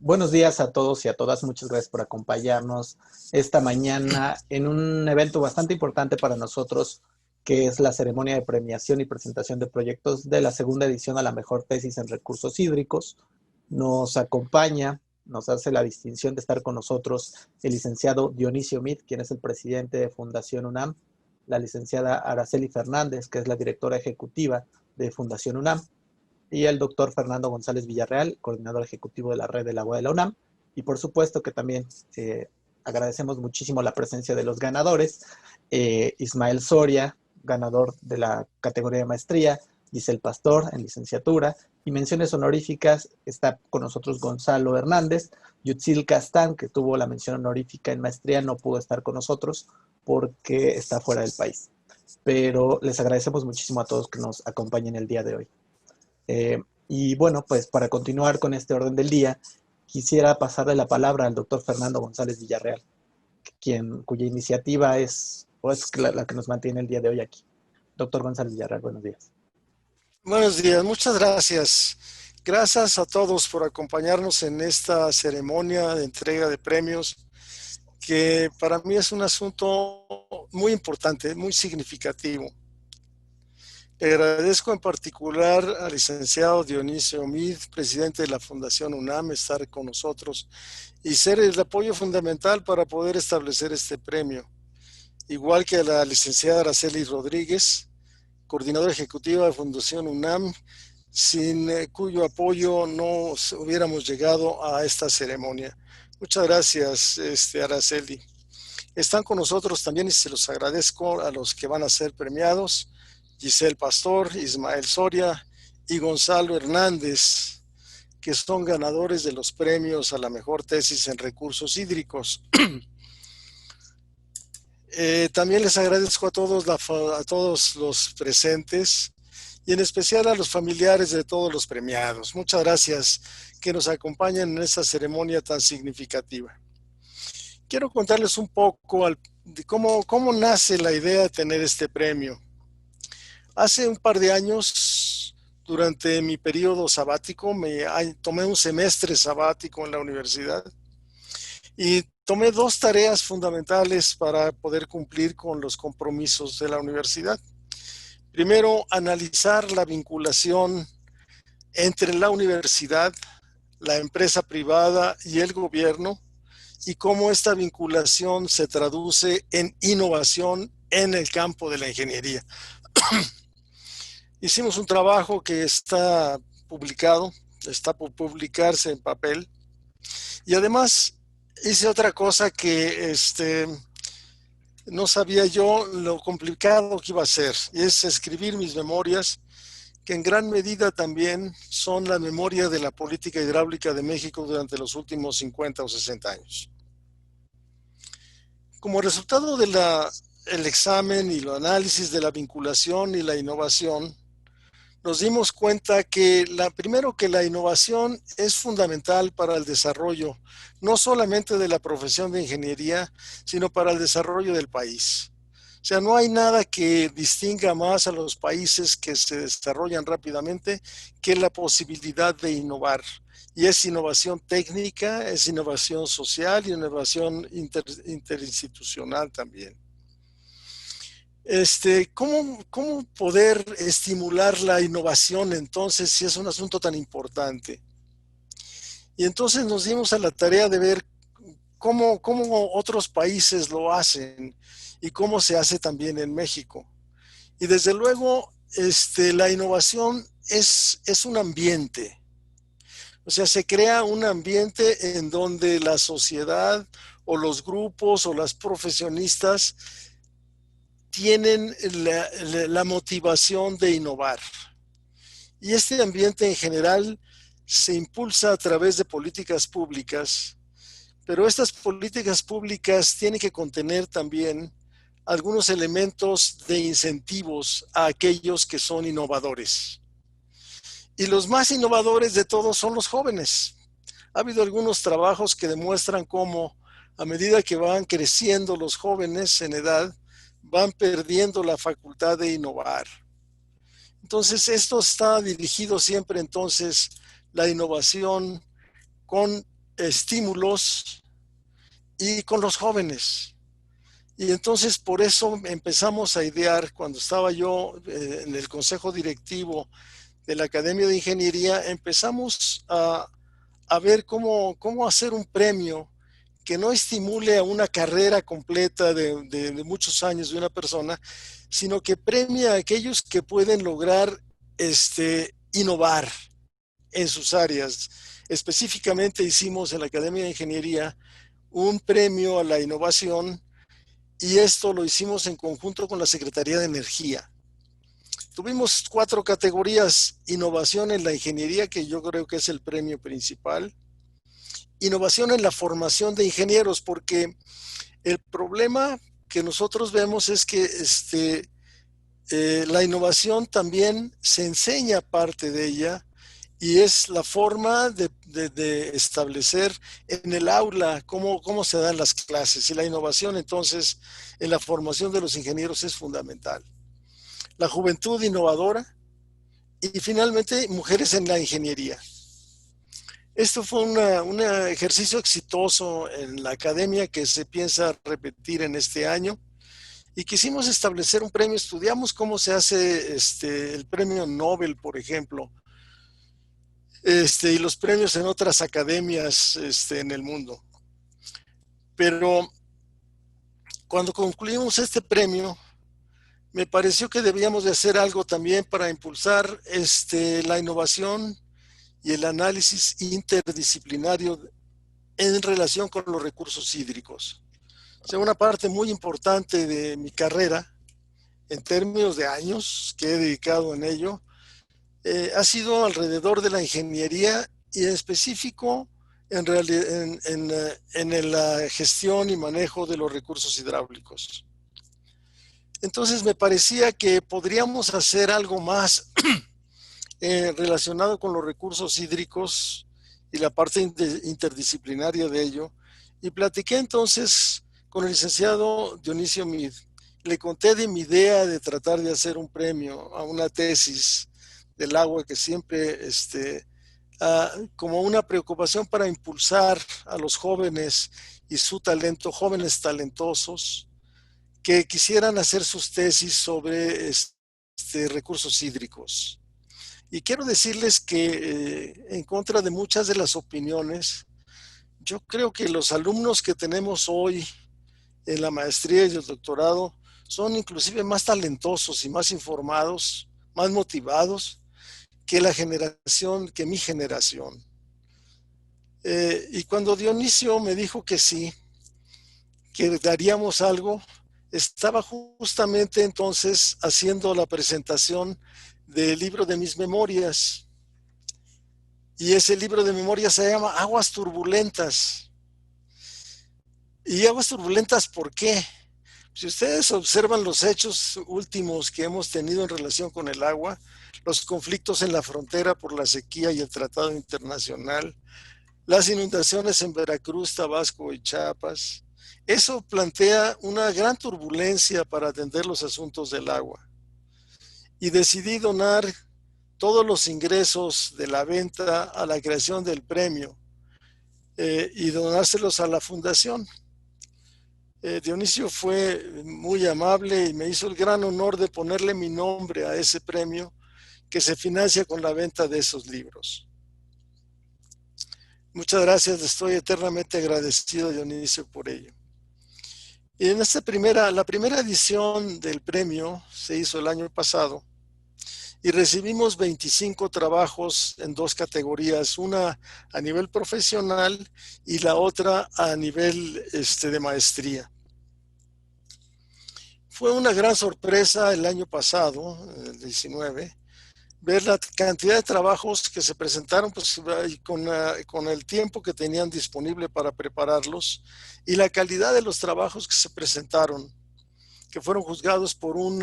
Buenos días a todos y a todas. Muchas gracias por acompañarnos esta mañana en un evento bastante importante para nosotros, que es la ceremonia de premiación y presentación de proyectos de la segunda edición a la mejor tesis en recursos hídricos. Nos acompaña, nos hace la distinción de estar con nosotros el licenciado Dionisio Mit, quien es el presidente de Fundación UNAM, la licenciada Araceli Fernández, que es la directora ejecutiva de Fundación UNAM, y el doctor Fernando González Villarreal, coordinador ejecutivo de la Red del Agua de la UNAM. Y por supuesto que también agradecemos muchísimo la presencia de los ganadores. Ismael Soria, ganador de la categoría de maestría, Giselle Pastor en licenciatura, y menciones honoríficas, está con nosotros Gonzalo Hernández, Yutzil Castán, que tuvo la mención honorífica en maestría, no pudo estar con nosotros porque está fuera del país. Pero les agradecemos muchísimo a todos que nos acompañen el día de hoy. Y bueno, pues para continuar con este orden del día, quisiera pasarle la palabra al doctor Fernando González Villarreal, cuya iniciativa es pues, la que nos mantiene el día de hoy aquí. Doctor González Villarreal, buenos días. Buenos días, muchas gracias. Gracias a todos por acompañarnos en esta ceremonia de entrega de premios, que para mí es un asunto muy importante, muy significativo. Le agradezco en particular al licenciado Dionisio Mid, presidente de la Fundación UNAM, estar con nosotros y ser el apoyo fundamental para poder establecer este premio. Igual que a la licenciada Araceli Rodríguez, coordinadora ejecutiva de Fundación UNAM, sin cuyo apoyo no hubiéramos llegado a esta ceremonia. Muchas gracias, Araceli. Están con nosotros también, y se los agradezco, a los que van a ser premiados: Giselle Pastor, Ismael Soria y Gonzalo Hernández, que son ganadores de los premios a la mejor tesis en recursos hídricos. También les agradezco a todos los presentes y en especial a los familiares de todos los premiados. Muchas gracias que nos acompañan en esta ceremonia tan significativa. Quiero contarles un poco de cómo nace la idea de tener este premio. Hace un par de años, durante mi periodo sabático, tomé un semestre sabático en la universidad y tomé dos tareas fundamentales para poder cumplir con los compromisos de la universidad. Primero, analizar la vinculación entre la universidad, la empresa privada y el gobierno, y cómo esta vinculación se traduce en innovación en el campo de la ingeniería. Hicimos un trabajo que está publicado, está por publicarse en papel, y además hice otra cosa que no sabía yo lo complicado que iba a ser, y es escribir mis memorias, que en gran medida también son la memoria de la política hidráulica de México durante los últimos 50 o 60 años. Como resultado del examen y el análisis de la vinculación y la innovación, nos dimos cuenta que primero que la innovación es fundamental para el desarrollo, no solamente de la profesión de ingeniería, sino para el desarrollo del país. O sea, no hay nada que distinga más a los países que se desarrollan rápidamente que la posibilidad de innovar. Y es innovación técnica, es innovación social y innovación interinstitucional también. ¿Cómo poder estimular la innovación entonces si es un asunto tan importante? Y entonces nos dimos a la tarea de ver cómo otros países lo hacen y cómo se hace también en México. Y desde luego, la innovación es un ambiente. O sea, se crea un ambiente en donde la sociedad o los grupos o las profesionistas tienen la motivación de innovar. Y este ambiente en general se impulsa a través de políticas públicas, pero estas políticas públicas tienen que contener también algunos elementos de incentivos a aquellos que son innovadores. Y los más innovadores de todos son los jóvenes. Ha habido algunos trabajos que demuestran cómo, a medida que van creciendo los jóvenes en edad, van perdiendo la facultad de innovar. Entonces, esto está dirigido siempre, entonces, la innovación con estímulos y con los jóvenes. Y entonces por eso empezamos a idear, cuando estaba yo en el consejo directivo de la Academia de Ingeniería, empezamos a ver cómo hacer un premio que no estimule a una carrera completa de muchos años de una persona, sino que premia a aquellos que pueden lograr innovar en sus áreas. Específicamente hicimos en la Academia de Ingeniería un premio a la innovación, y esto lo hicimos en conjunto con la Secretaría de Energía. Tuvimos 4 categorías: innovación en la ingeniería, que yo creo que es el premio principal; innovación en la formación de ingenieros, porque el problema que nosotros vemos es que la innovación también se enseña parte de ella, y es la forma de establecer en el aula cómo se dan las clases. Y la innovación, entonces, en la formación de los ingenieros es fundamental. La juventud innovadora y, finalmente, mujeres en la ingeniería. Esto fue un ejercicio exitoso en la academia que se piensa repetir en este año, y quisimos establecer un premio. Estudiamos cómo se hace el premio Nobel, por ejemplo, y los premios en otras academias en el mundo. Pero cuando concluimos este premio, me pareció que debíamos de hacer algo también para impulsar la innovación y el análisis interdisciplinario en relación con los recursos hídricos. O sea, una parte muy importante de mi carrera, en términos de años que he dedicado en ello, ha sido alrededor de la ingeniería, y en específico en la gestión y manejo de los recursos hidráulicos. Entonces me parecía que podríamos hacer algo más relacionado con los recursos hídricos y la parte interdisciplinaria de ello. Y platiqué entonces con el licenciado Dionisio Mid. Le conté de mi idea de tratar de hacer un premio a una tesis del agua, que siempre como una preocupación para impulsar a los jóvenes y su talento, jóvenes talentosos que quisieran hacer sus tesis sobre recursos hídricos. Y quiero decirles que en contra de muchas de las opiniones, yo creo que los alumnos que tenemos hoy en la maestría y el doctorado son inclusive más talentosos y más informados, más motivados que mi generación. Y cuando Dionisio me dijo que sí, que daríamos algo, estaba justamente entonces haciendo la presentación del libro de mis memorias. Y ese libro de memorias se llama Aguas Turbulentas. ¿Y aguas turbulentas por qué? Si ustedes observan los hechos últimos que hemos tenido en relación con el agua, los conflictos en la frontera por la sequía y el tratado internacional, las inundaciones en Veracruz, Tabasco y Chiapas, eso plantea una gran turbulencia para atender los asuntos del agua. Y decidí donar todos los ingresos de la venta a la creación del premio y donárselos a la fundación. Dionisio fue muy amable y me hizo el gran honor de ponerle mi nombre a ese premio, que se financia con la venta de esos libros. Muchas gracias, le estoy eternamente agradecido a Dionisio por ello. Y en la primera edición del premio se hizo el año pasado, y recibimos 25 trabajos en 2 categorías, una a nivel profesional y la otra a nivel de maestría. Fue una gran sorpresa el año pasado, el 19, ver la cantidad de trabajos que se presentaron, pues, con el tiempo que tenían disponible para prepararlos, y la calidad de los trabajos que se presentaron, que fueron juzgados por un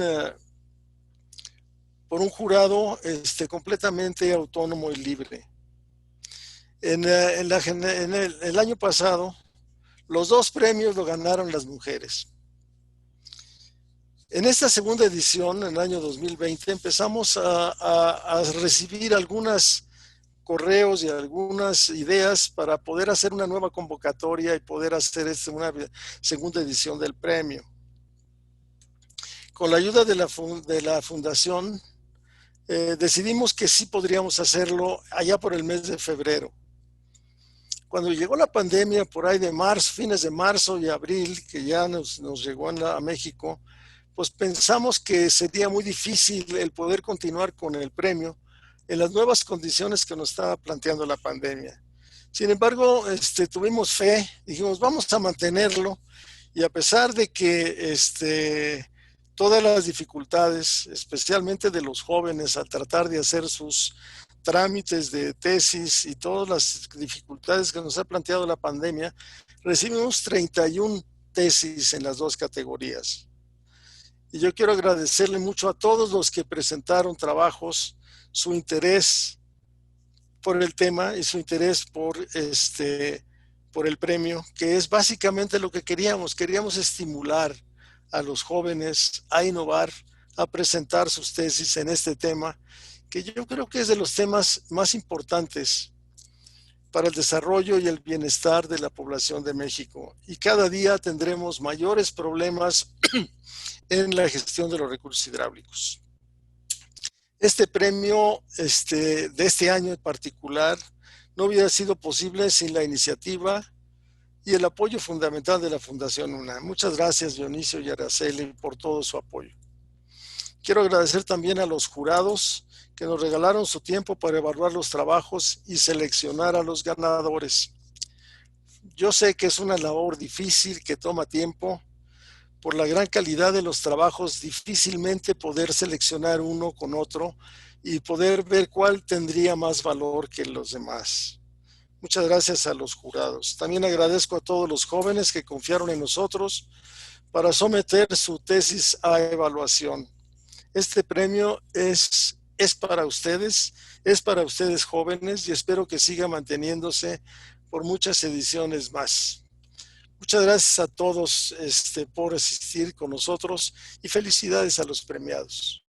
jurado completamente autónomo y libre. En el año pasado, los 2 premios lo ganaron las mujeres. En esta segunda edición, en el año 2020, empezamos a recibir algunas correos y algunas ideas para poder hacer una nueva convocatoria y poder hacer una segunda edición del premio. Con la ayuda de la fundación, decidimos que sí podríamos hacerlo allá por el mes de febrero. Cuando llegó la pandemia por ahí de marzo, fines de marzo y abril, que ya nos llegó a México, pues pensamos que sería muy difícil el poder continuar con el premio en las nuevas condiciones que nos estaba planteando la pandemia. Sin embargo, tuvimos fe, dijimos, vamos a mantenerlo, y a pesar de que todas las dificultades, especialmente de los jóvenes al tratar de hacer sus trámites de tesis y todas las dificultades que nos ha planteado la pandemia, recibimos 31 tesis en las dos categorías. Y yo quiero agradecerle mucho a todos los que presentaron trabajos, su interés por el tema y su interés por el premio, que es básicamente lo que queríamos. Queríamos estimular a los jóvenes a innovar, a presentar sus tesis en este tema, que yo creo que es de los temas más importantes para el desarrollo y el bienestar de la población de México. Y cada día tendremos mayores problemas en la gestión de los recursos hidráulicos. Este premio de este año en particular no hubiera sido posible sin la iniciativa y el apoyo fundamental de la Fundación UNAM. Muchas gracias, Dionisio y Araceli, por todo su apoyo. Quiero agradecer también a los jurados que nos regalaron su tiempo para evaluar los trabajos y seleccionar a los ganadores. Yo sé que es una labor difícil que toma tiempo. Por la gran calidad de los trabajos, difícilmente poder seleccionar uno con otro y poder ver cuál tendría más valor que los demás. Muchas gracias a los jurados. También agradezco a todos los jóvenes que confiaron en nosotros para someter su tesis a evaluación. Este premio es para ustedes jóvenes, y espero que siga manteniéndose por muchas ediciones más. Muchas gracias a todos por asistir con nosotros y felicidades a los premiados.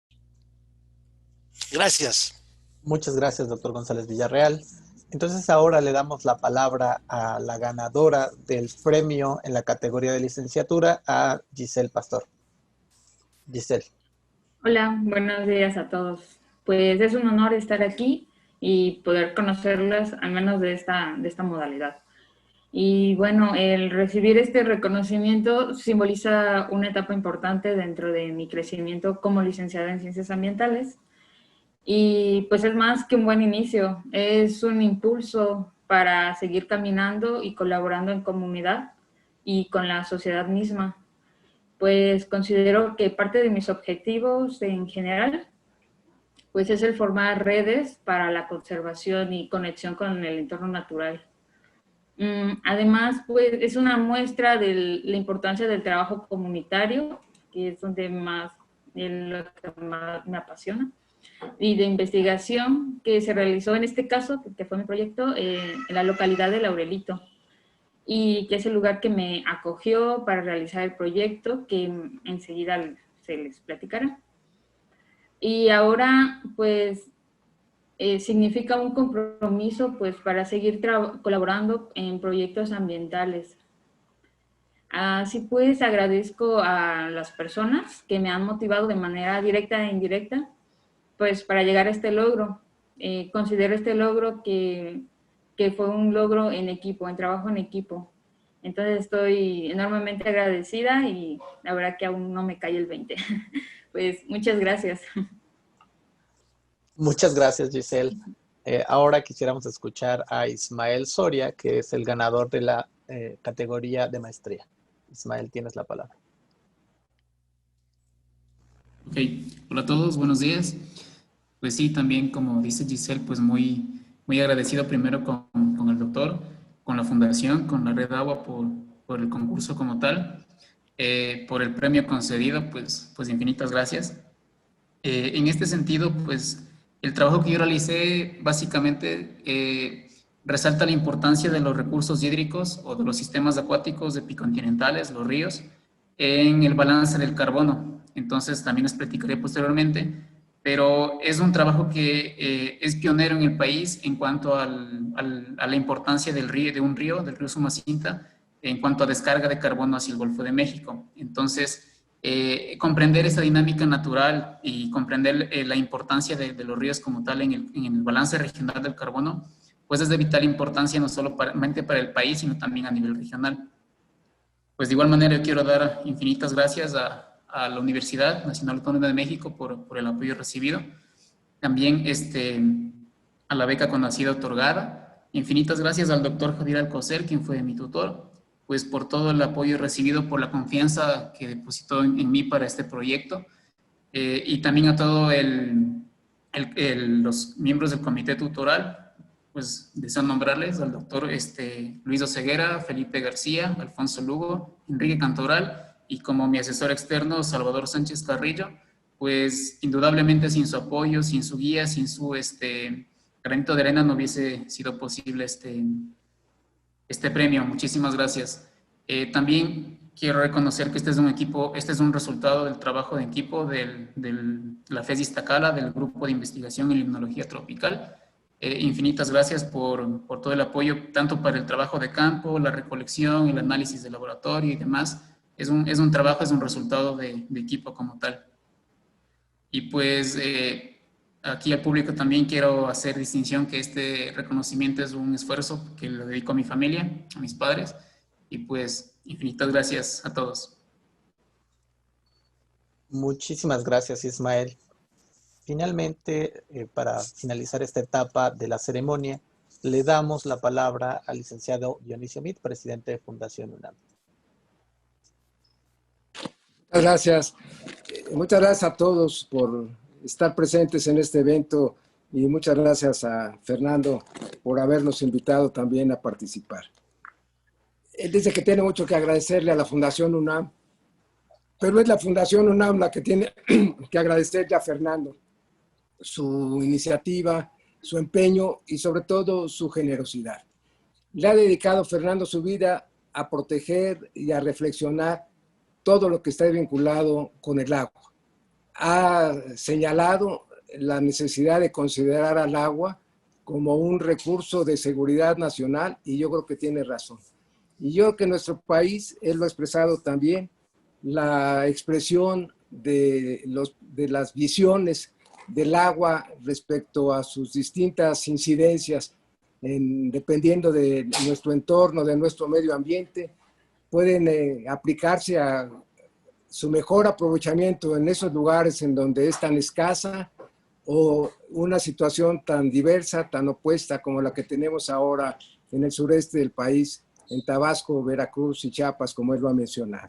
Gracias. Muchas gracias, doctor González Villarreal. Entonces ahora le damos la palabra a la ganadora del premio en la categoría de licenciatura, a Giselle Pastor. Giselle. Hola, buenos días a todos. Pues es un honor estar aquí y poder conocerlas, al menos de esta modalidad. Y bueno, el recibir este reconocimiento simboliza una etapa importante dentro de mi crecimiento como licenciada en Ciencias Ambientales. Y pues es más que un buen inicio, es un impulso para seguir caminando y colaborando en comunidad y con la sociedad misma. Pues considero que parte de mis objetivos en general, pues es el formar redes para la conservación y conexión con el entorno natural. Además, pues es una muestra de la importancia del trabajo comunitario, que es lo que más me apasiona, y de investigación que se realizó en este caso, que fue mi proyecto, en la localidad de Laurelito, y que es el lugar que me acogió para realizar el proyecto, que enseguida se les platicará. Y ahora, pues, significa un compromiso, pues, para seguir colaborando en proyectos ambientales. Así pues, agradezco a las personas que me han motivado de manera directa e indirecta, pues, para llegar a este logro. Considero este logro que fue un logro en equipo, en trabajo en equipo. Entonces estoy enormemente agradecida y la verdad que aún no me cae el 20. Pues muchas gracias. Muchas gracias, Giselle. Ahora quisiéramos escuchar a Ismael Soria, que es el ganador de la categoría de maestría. Ismael, tienes la palabra. Ok, hola a todos, buenos días. Pues sí, también como dice Giselle, pues muy agradecido primero con el doctor, con la fundación, con la Red Agua por el concurso como tal, por el premio concedido, pues infinitas gracias. En este sentido, pues el trabajo que yo realicé básicamente resalta la importancia de los recursos hídricos o de los sistemas acuáticos epicontinentales, los ríos, en el balance del carbono. Entonces también les platicaré posteriormente pero es un trabajo que es pionero en el país en cuanto a la importancia del río, del río Sumacinta, en cuanto a descarga de carbono hacia el Golfo de México. Entonces, comprender esa dinámica natural y comprender la importancia de los ríos como tal en el balance regional del carbono, pues es de vital importancia no solo para el país, sino también a nivel regional. Pues de igual manera yo quiero dar infinitas gracias a la Universidad Nacional Autónoma de México por el apoyo recibido. También a la beca conocida otorgada. Infinitas gracias al doctor Javier Alcocer, quien fue mi tutor, pues por todo el apoyo recibido, por la confianza que depositó en mí para este proyecto. Y también a todos los miembros del comité tutoral, pues deseo nombrarles al doctor Luis Oseguera, Felipe García, Alfonso Lugo, Enrique Cantoral y como mi asesor externo Salvador Sánchez Carrillo, pues indudablemente sin su apoyo, sin su guía, sin su granito de arena no hubiese sido posible este premio. Muchísimas gracias. También quiero reconocer que este es un resultado del trabajo de equipo de la FES Iztacala, del Grupo de Investigación en Limnología Tropical. Infinitas gracias por todo el apoyo, tanto para el trabajo de campo, la recolección, el análisis de laboratorio y demás. Es un resultado de equipo como tal. Y pues aquí al público también quiero hacer distinción que este reconocimiento es un esfuerzo que lo dedico a mi familia, a mis padres. Y pues infinitas gracias a todos. Muchísimas gracias, Ismael. Finalmente, para finalizar esta etapa de la ceremonia, le damos la palabra al licenciado Dionisio Mit, presidente de Fundación UNAM. Muchas gracias. Muchas gracias a todos por estar presentes en este evento y muchas gracias a Fernando por habernos invitado también a participar. Él dice que tiene mucho que agradecerle a la Fundación UNAM, pero es la Fundación UNAM la que tiene que agradecerle a Fernando su iniciativa, su empeño y sobre todo su generosidad. Le ha dedicado Fernando su vida a proteger y a reflexionar todo lo que está vinculado con el agua. Ha señalado la necesidad de considerar al agua como un recurso de seguridad nacional y yo creo que tiene razón. Y yo creo que en nuestro país, él lo ha expresado también, la expresión de las visiones del agua respecto a sus distintas incidencias, dependiendo de nuestro entorno, de nuestro medio ambiente, pueden aplicarse a su mejor aprovechamiento en esos lugares en donde es tan escasa o una situación tan diversa, tan opuesta como la que tenemos ahora en el sureste del país, en Tabasco, Veracruz y Chiapas, como él lo ha mencionado.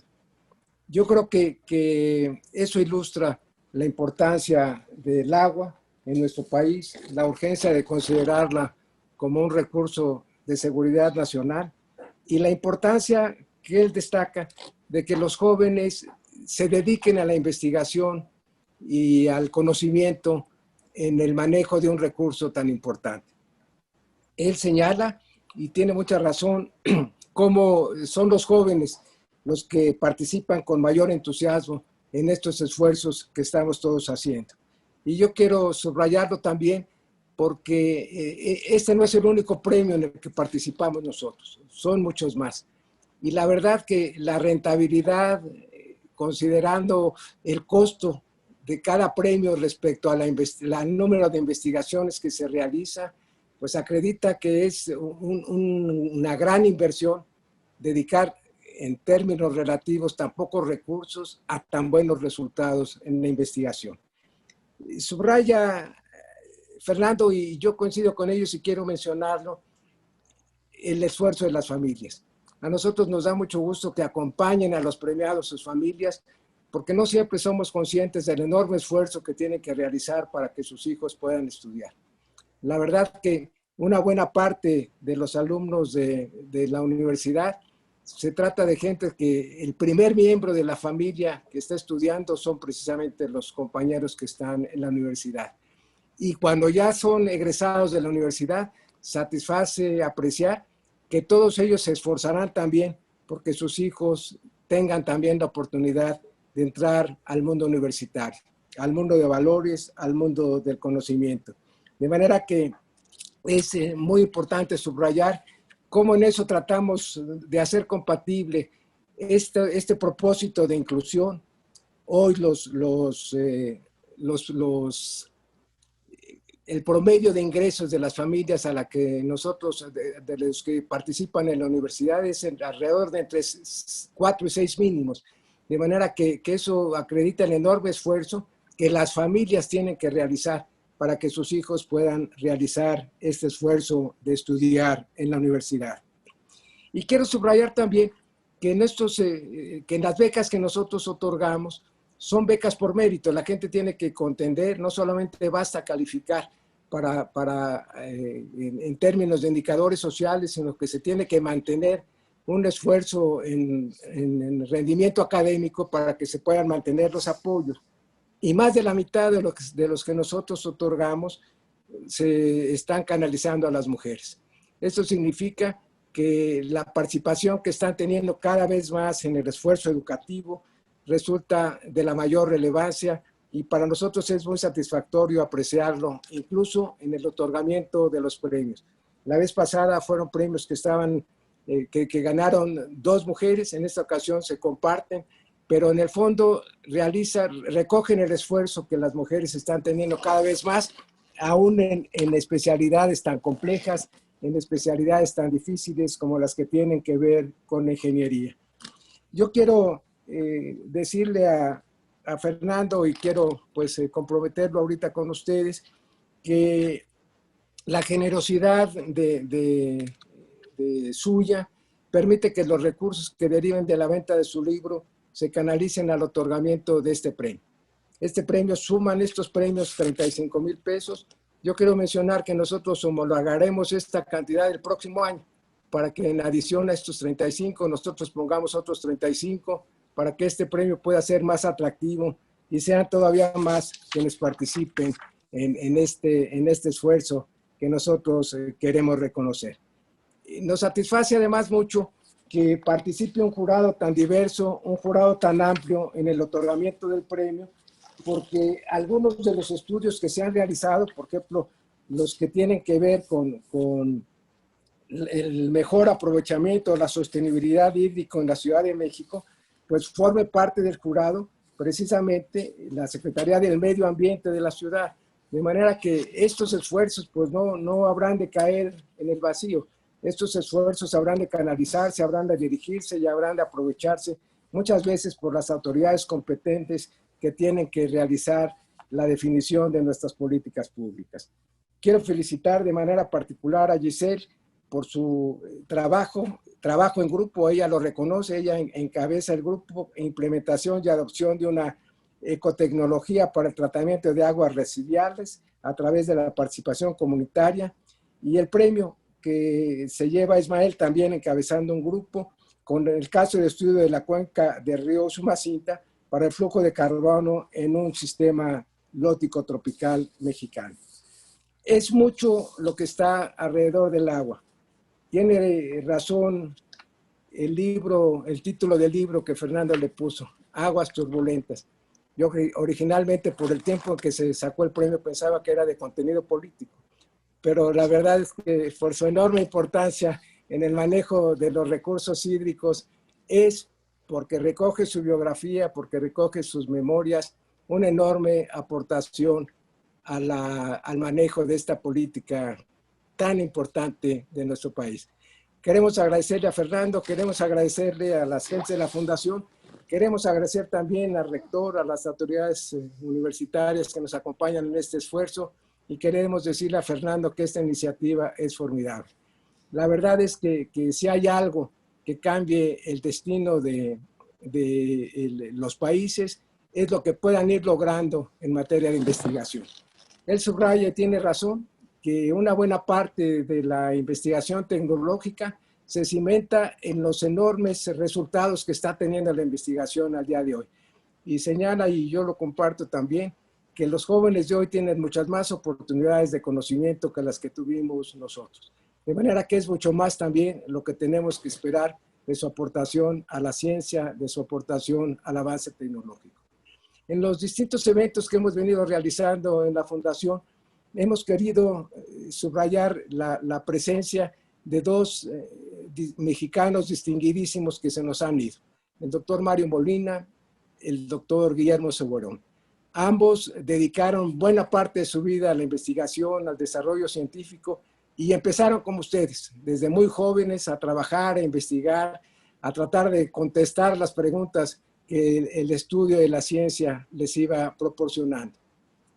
Yo creo que eso ilustra la importancia del agua en nuestro país, la urgencia de considerarla como un recurso de seguridad nacional y la importancia que él destaca de que los jóvenes se dediquen a la investigación y al conocimiento en el manejo de un recurso tan importante. Él señala, y tiene mucha razón, cómo son los jóvenes los que participan con mayor entusiasmo en estos esfuerzos que estamos todos haciendo. Y yo quiero subrayarlo también porque este no es el único premio en el que participamos nosotros, son muchos más. Y la verdad que la rentabilidad, considerando el costo de cada premio respecto al número de investigaciones que se realiza, pues acredita que es una gran inversión dedicar en términos relativos tan pocos recursos a tan buenos resultados en la investigación. Subraya Fernando, y yo coincido con ellos y quiero mencionarlo, el esfuerzo de las familias. A nosotros nos da mucho gusto que acompañen a los premiados, sus familias, porque no siempre somos conscientes del enorme esfuerzo que tienen que realizar para que sus hijos puedan estudiar. La verdad que una buena parte de los alumnos de la universidad se trata de gente que el primer miembro de la familia que está estudiando son precisamente los compañeros que están en la universidad. Y cuando ya son egresados de la universidad, satisface apreciar que todos ellos se esforzarán también porque sus hijos tengan también la oportunidad de entrar al mundo universitario. al mundo de valores, al mundo del conocimiento. De manera que es muy importante subrayar cómo en eso tratamos de hacer compatible este propósito de inclusión. Hoy el promedio de ingresos de las familias a la que nosotros, de los que participan en la universidad, es alrededor de entre 4 y 6 mínimos. De manera que eso acredita el enorme esfuerzo que las familias tienen que realizar para que sus hijos puedan realizar este esfuerzo de estudiar en la universidad. Y quiero subrayar también que en las becas que nosotros otorgamos son becas por mérito. La gente tiene que contender, no solamente basta calificar en términos de indicadores sociales, sino que se tiene que mantener un esfuerzo en rendimiento académico para que se puedan mantener los apoyos. Y más de la mitad de los que nosotros otorgamos se están canalizando a las mujeres. Esto significa que la participación que están teniendo cada vez más en el esfuerzo educativo resulta de la mayor relevancia, y para nosotros es muy satisfactorio apreciarlo, incluso en el otorgamiento de los premios. La vez pasada fueron premios que ganaron 2 mujeres, en esta ocasión se comparten, pero en el fondo recogen el esfuerzo que las mujeres están teniendo cada vez más, aún en especialidades tan complejas, en especialidades tan difíciles como las que tienen que ver con ingeniería. Yo quiero decirle a Fernando, y quiero pues comprometerlo ahorita con ustedes, que la generosidad de suya permite que los recursos que deriven de la venta de su libro se canalicen al otorgamiento de este premio. Suman estos premios 35,000 pesos. Yo quiero mencionar que nosotros homologaremos esta cantidad el próximo año, para que en adición a estos 35 nosotros pongamos otros 35, para que este premio pueda ser más atractivo y sean todavía más quienes participen en este esfuerzo que nosotros queremos reconocer. Nos satisface además mucho que participe un jurado tan diverso, un jurado tan amplio en el otorgamiento del premio, porque algunos de los estudios que se han realizado, por ejemplo, los que tienen que ver con el mejor aprovechamiento, la sostenibilidad hídrica en la Ciudad de México, pues forme parte del jurado precisamente la Secretaría del Medio Ambiente de la ciudad, de manera que estos esfuerzos pues no habrán de caer en el vacío. Estos esfuerzos habrán de canalizarse, habrán de dirigirse y habrán de aprovecharse muchas veces por las autoridades competentes que tienen que realizar la definición de nuestras políticas públicas. Quiero felicitar de manera particular a Giselle por su trabajo en grupo. Ella lo reconoce, ella encabeza el grupo de implementación y adopción de una ecotecnología para el tratamiento de aguas residuales a través de la participación comunitaria, y el premio que se lleva Ismael también encabezando un grupo con el caso de estudio de la cuenca del río Usumacinta para el flujo de carbono en un sistema lótico tropical mexicano. Es mucho lo que está alrededor del agua. Tiene razón el título del libro que Fernando le puso, Aguas Turbulentas. Yo originalmente, por el tiempo en que se sacó el premio, pensaba que era de contenido político, pero la verdad es que por su enorme importancia en el manejo de los recursos hídricos, es porque recoge su biografía, porque recoge sus memorias, una enorme aportación al manejo de esta política tan importante de nuestro país. Queremos agradecerle a Fernando, queremos agradecerle a las gentes de la Fundación, queremos agradecer también al rector, a las autoridades universitarias que nos acompañan en este esfuerzo, y queremos decirle a Fernando que esta iniciativa es formidable. La verdad es que si hay algo que cambie el destino de los países, es lo que puedan ir logrando en materia de investigación. Él subraya y tiene razón que una buena parte de la investigación tecnológica se cimenta en los enormes resultados que está teniendo la investigación al día de hoy. Y señala, y yo lo comparto también, que los jóvenes de hoy tienen muchas más oportunidades de conocimiento que las que tuvimos nosotros. De manera que es mucho más también lo que tenemos que esperar de su aportación a la ciencia, de su aportación al avance tecnológico. En los distintos eventos que hemos venido realizando en la Fundación, hemos querido subrayar la presencia de dos mexicanos distinguidísimos que se nos han ido. El doctor Mario Molina, el doctor Guillermo Soberón. Ambos dedicaron buena parte de su vida a la investigación, al desarrollo científico, y empezaron como ustedes, desde muy jóvenes, a trabajar, a investigar, a tratar de contestar las preguntas que el estudio de la ciencia les iba proporcionando.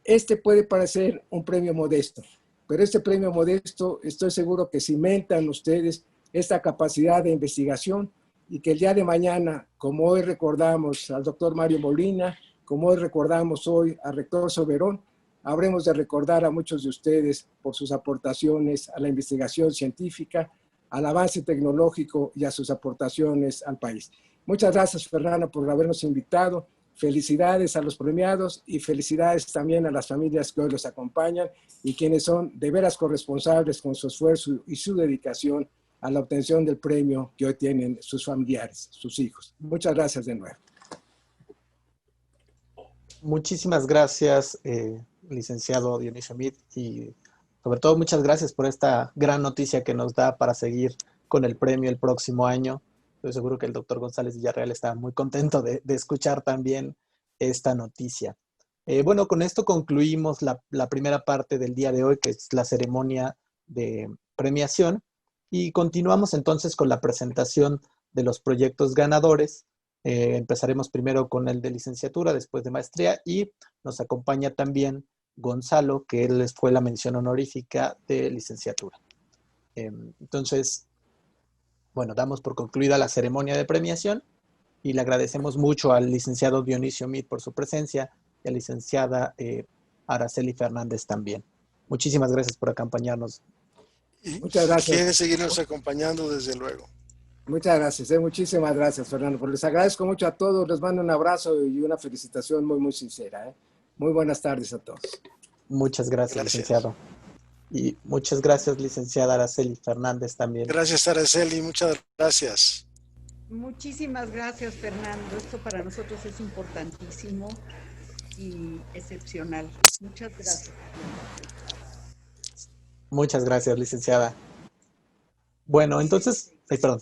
Este puede parecer un premio modesto, pero este premio modesto estoy seguro que cimentan ustedes esta capacidad de investigación y que el día de mañana, como hoy recordamos al doctor Mario Molina, como hoy recordamos hoy al rector Soberón, habremos de recordar a muchos de ustedes por sus aportaciones a la investigación científica, al avance tecnológico y a sus aportaciones al país. Muchas gracias, Fernando, por habernos invitado. Felicidades a los premiados y felicidades también a las familias que hoy los acompañan y quienes son de veras corresponsables con su esfuerzo y su dedicación a la obtención del premio que hoy tienen sus familiares, sus hijos. Muchas gracias de nuevo. Muchísimas gracias, licenciado Dionisio Meade, y sobre todo muchas gracias por esta gran noticia que nos da para seguir con el premio el próximo año. Estoy seguro que el doctor González Villarreal está muy contento de escuchar también esta noticia. Bueno, con esto concluimos la primera parte del día de hoy, que es la ceremonia de premiación, y continuamos entonces con la presentación de los proyectos ganadores. Empezaremos primero con el de licenciatura, después de maestría, y nos acompaña también Gonzalo, que él fue la mención honorífica de licenciatura. Entonces, bueno, damos por concluida la ceremonia de premiación y le agradecemos mucho al licenciado Dionisio Meade por su presencia y a la licenciada Araceli Fernández también. Muchísimas gracias por acompañarnos. Muchas gracias. Quieren seguirnos acompañando, desde luego. Muchas gracias, muchísimas gracias, Fernando. Pues les agradezco mucho a todos, les mando un abrazo y una felicitación muy, muy sincera. Muy buenas tardes a todos. Muchas gracias, licenciado. Y muchas gracias, licenciada Araceli Fernández también. Gracias, Araceli, muchas gracias. Muchísimas gracias, Fernando. Esto para nosotros es importantísimo y excepcional. Muchas gracias. Muchas gracias, licenciada. Bueno, entonces, perdón.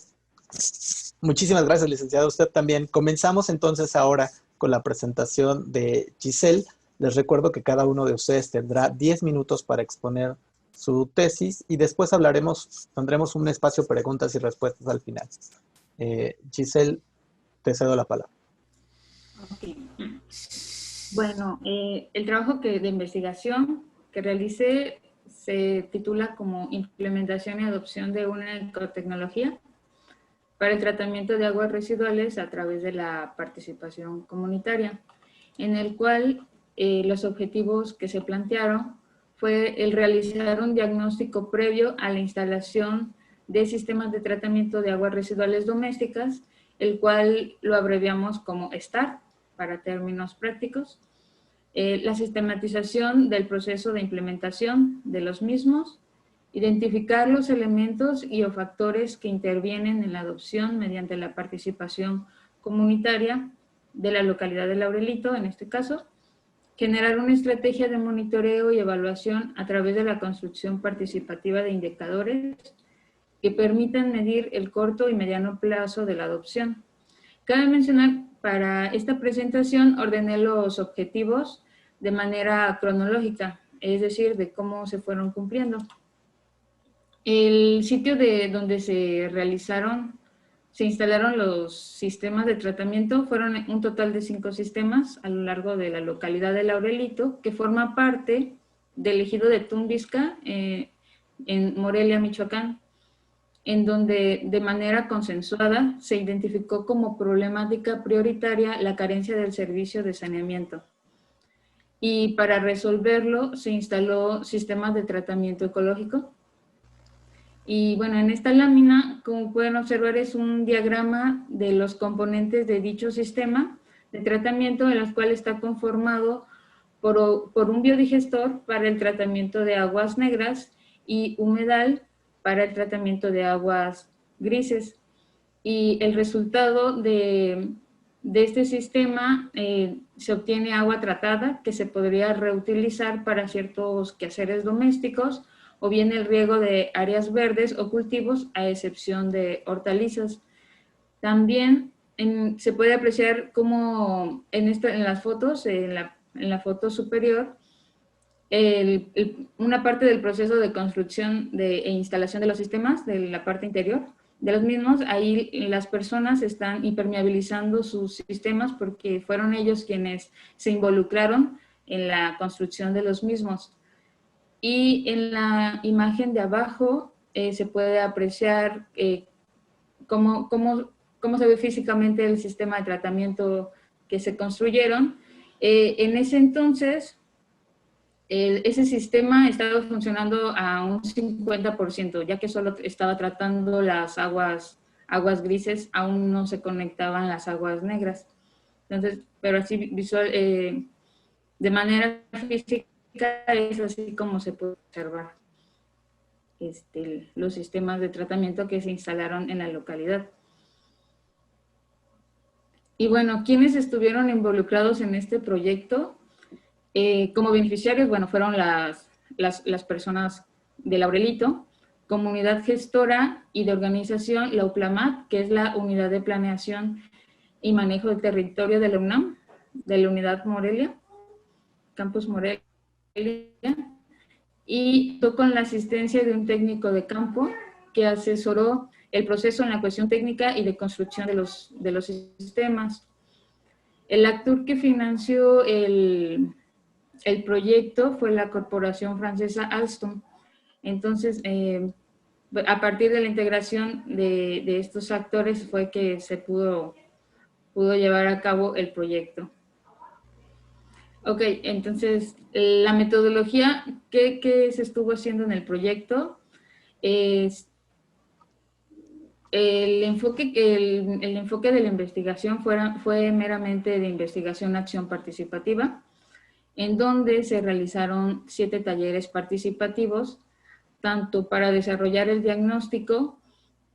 Muchísimas gracias, licenciada. Usted también. Comenzamos entonces ahora con la presentación de Giselle. Les recuerdo que cada uno de ustedes tendrá 10 minutos para exponer su tesis y después tendremos un espacio de preguntas y respuestas al final. Giselle, te cedo la palabra. Okay. Bueno, el trabajo de investigación que realicé se titula como Implementación y adopción de una ecotecnología para el tratamiento de aguas residuales a través de la participación comunitaria, en el cual los objetivos que se plantearon fue el realizar un diagnóstico previo a la instalación de sistemas de tratamiento de aguas residuales domésticas, el cual lo abreviamos como STAR para términos prácticos, la sistematización del proceso de implementación de los mismos, identificar los elementos y o factores que intervienen en la adopción mediante la participación comunitaria de la localidad de Laurelito, en este caso, generar una estrategia de monitoreo y evaluación a través de la construcción participativa de indicadores que permitan medir el corto y mediano plazo de la adopción. Cabe mencionar, para esta presentación ordené los objetivos de manera cronológica, es decir, de cómo se fueron cumpliendo. El sitio donde se instalaron los sistemas de tratamiento fueron un total de 5 sistemas a lo largo de la localidad de Laurelito, que forma parte del ejido de Tunvisca, en Morelia, Michoacán, en donde de manera consensuada se identificó como problemática prioritaria la carencia del servicio de saneamiento. Y para resolverlo se instaló sistemas de tratamiento ecológico. Y bueno, en esta lámina, como pueden observar, es un diagrama de los componentes de dicho sistema de tratamiento, en los cuales está conformado por un biodigestor para el tratamiento de aguas negras y humedal para el tratamiento de aguas grises. Y el resultado de de este sistema se obtiene agua tratada que se podría reutilizar para ciertos quehaceres domésticos o bien el riego de áreas verdes o cultivos, a excepción de hortalizas. También se puede apreciar cómo en las fotos, en la foto superior, una parte del proceso de construcción e instalación de los sistemas, de la parte interior de los mismos, ahí las personas están impermeabilizando sus sistemas porque fueron ellos quienes se involucraron en la construcción de los mismos. Y en la imagen de abajo se puede apreciar cómo se ve físicamente el sistema de tratamiento que se construyeron. En ese entonces, ese sistema estaba funcionando a un 50%, ya que solo estaba tratando las aguas grises, aún no se conectaban las aguas negras. Entonces, pero así visual, de manera física, es así como se puede observar los sistemas de tratamiento que se instalaron en la localidad. Y bueno, ¿quiénes estuvieron involucrados en este proyecto? Como beneficiarios, bueno, fueron las personas de Laurelito, comunidad gestora y de organización, la UPLAMAT, que es la Unidad de Planeación y Manejo del Territorio de la UNAM, de la Unidad Morelia, Campus Morelia, y con la asistencia de un técnico de campo que asesoró el proceso en la cuestión técnica y de construcción de los sistemas. El actor que financió el proyecto fue la corporación francesa Alstom. Entonces, a partir de la integración de estos actores fue que se pudo llevar a cabo el proyecto. Ok, entonces, la metodología que se estuvo haciendo en el proyecto es el enfoque de la investigación fue meramente de investigación-acción participativa, en donde se realizaron 7 talleres participativos, tanto para desarrollar el diagnóstico,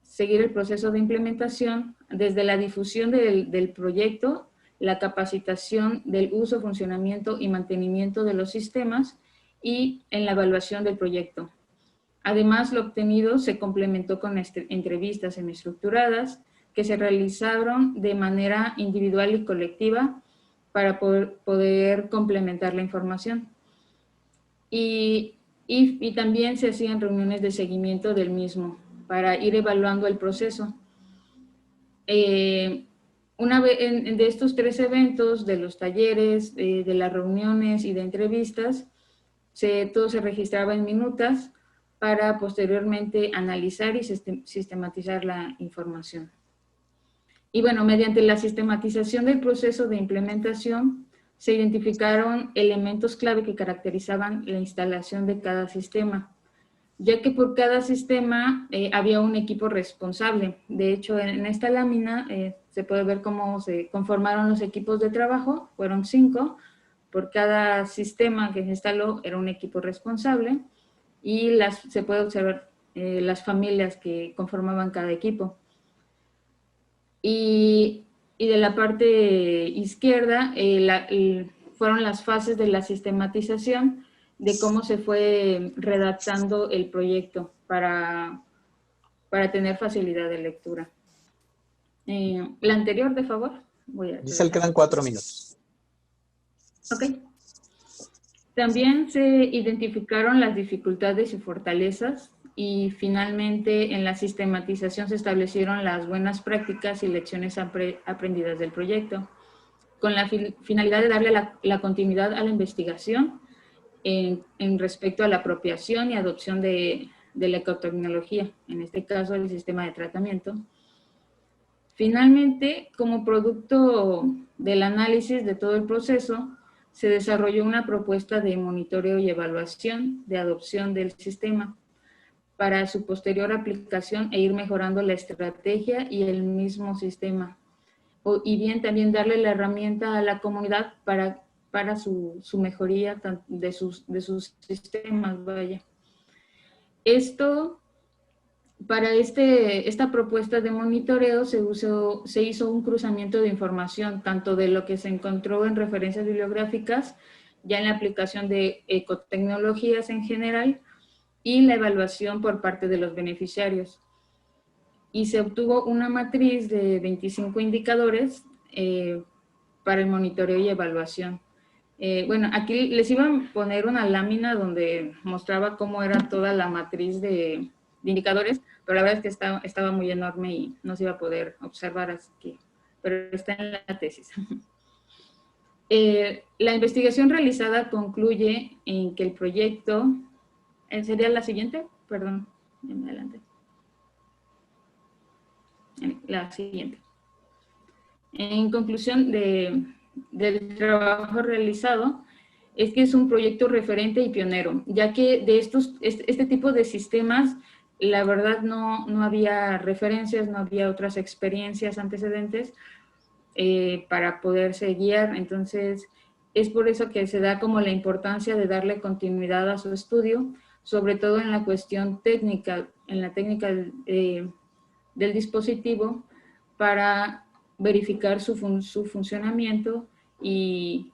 seguir el proceso de implementación, desde la difusión del proyecto, la capacitación del uso, funcionamiento y mantenimiento de los sistemas y en la evaluación del proyecto. Además, lo obtenido se complementó con entrevistas semiestructuradas que se realizaron de manera individual y colectiva para poder complementar la información. Y también se hacían reuniones de seguimiento del mismo para ir evaluando el proceso. Una vez de estos 3 eventos, de los talleres, de las reuniones y de entrevistas, todo se registraba en minutas para posteriormente analizar y sistematizar la información. Y bueno, mediante la sistematización del proceso de implementación, se identificaron elementos clave que caracterizaban la instalación de cada sistema, ya que por cada sistema había un equipo responsable. De hecho, en esta lámina se puede ver cómo se conformaron los equipos de trabajo, fueron 5, por cada sistema que se instaló era un equipo responsable, y se puede observar las familias que conformaban cada equipo. Y de la parte izquierda fueron las fases de la sistematización, de cómo se fue redactando el proyecto para tener facilidad de lectura. La anterior, de favor. Giselle, quedan 4 minutos. Ok. También se identificaron las dificultades y fortalezas y finalmente en la sistematización se establecieron las buenas prácticas y lecciones aprendidas del proyecto, con la finalidad de darle la continuidad a la investigación en respecto a la apropiación y adopción de la ecotecnología, en este caso el sistema de tratamiento. Finalmente, como producto del análisis de todo el proceso, se desarrolló una propuesta de monitoreo y evaluación de adopción del sistema para su posterior aplicación e ir mejorando la estrategia y el mismo sistema. Y bien también darle la herramienta a la comunidad para su mejoría de sus sistemas, vaya. Esto Para esta propuesta de monitoreo se hizo un cruzamiento de información, tanto de lo que se encontró en referencias bibliográficas, ya en la aplicación de ecotecnologías en general, y la evaluación por parte de los beneficiarios. Y se obtuvo una matriz de 25 indicadores para el monitoreo y evaluación. Bueno, aquí les iba a poner una lámina donde mostraba cómo era toda la matriz de indicadores, pero la verdad es que estaba muy enorme y no se iba a poder observar, así que, pero está en la tesis. La investigación realizada concluye en que el proyecto, ¿sería la siguiente? Perdón, en adelante. La siguiente. En conclusión del trabajo realizado, es que es un proyecto referente y pionero, ya que de este tipo de sistemas, la verdad no había referencias, no había otras experiencias antecedentes para poderse guiar. Entonces, es por eso que se da como la importancia de darle continuidad a su estudio, sobre todo en la cuestión técnica, en la técnica del dispositivo, para verificar su funcionamiento y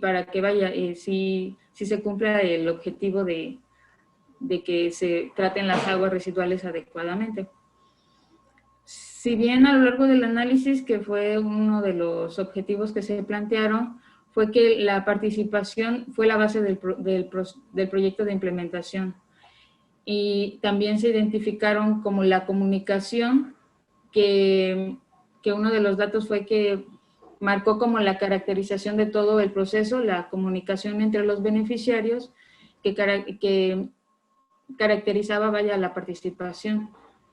para que vaya, si se cumpla el objetivo de que se traten las aguas residuales adecuadamente. Si bien a lo largo del análisis, que fue uno de los objetivos que se plantearon, fue que la participación fue la base del proyecto de implementación. Y también se identificaron como la comunicación, que uno de los datos fue que marcó como la caracterización de todo el proceso, la comunicación entre los beneficiarios, que caracterizaba, vaya, la participación.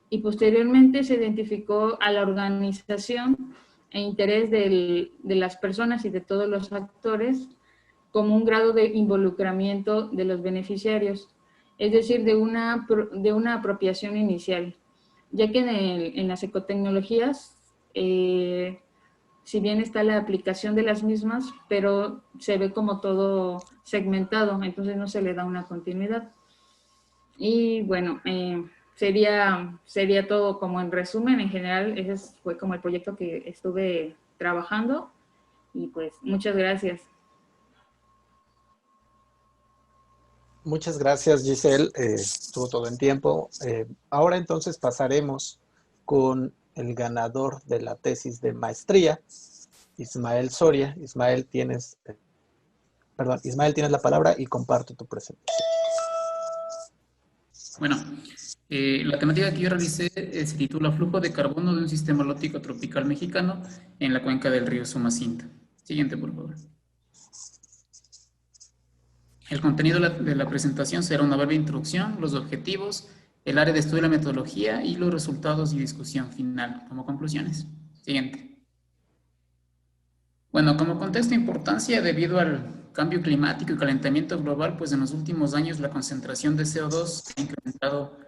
Y posteriormente se identificó a la organización e interés de las personas y de todos los actores como un grado de involucramiento de los beneficiarios, es decir, de una apropiación inicial, ya que en las ecotecnologías, si bien está la aplicación de las mismas, pero se ve como todo segmentado, entonces no se le da una continuidad. Y bueno, sería todo como en resumen. En general, ese fue como el proyecto que estuve trabajando, y pues muchas gracias. Muchas gracias, Giselle. Estuvo todo en tiempo. Ahora entonces pasaremos con el ganador de la tesis de maestría, Ismael Soria. Ismael, tienes la palabra y comparte tu presentación. Bueno, la temática que yo realicé se titula Flujo de carbono de un sistema holótico tropical mexicano en la cuenca del río Sumacinta. Siguiente, por favor. El contenido de la presentación será una breve introducción, los objetivos, el área de estudio y la metodología y los resultados y discusión final como conclusiones. Siguiente. Bueno, como contexto de importancia, debido al cambio climático y calentamiento global, pues en los últimos años la concentración de CO2 se ha incrementado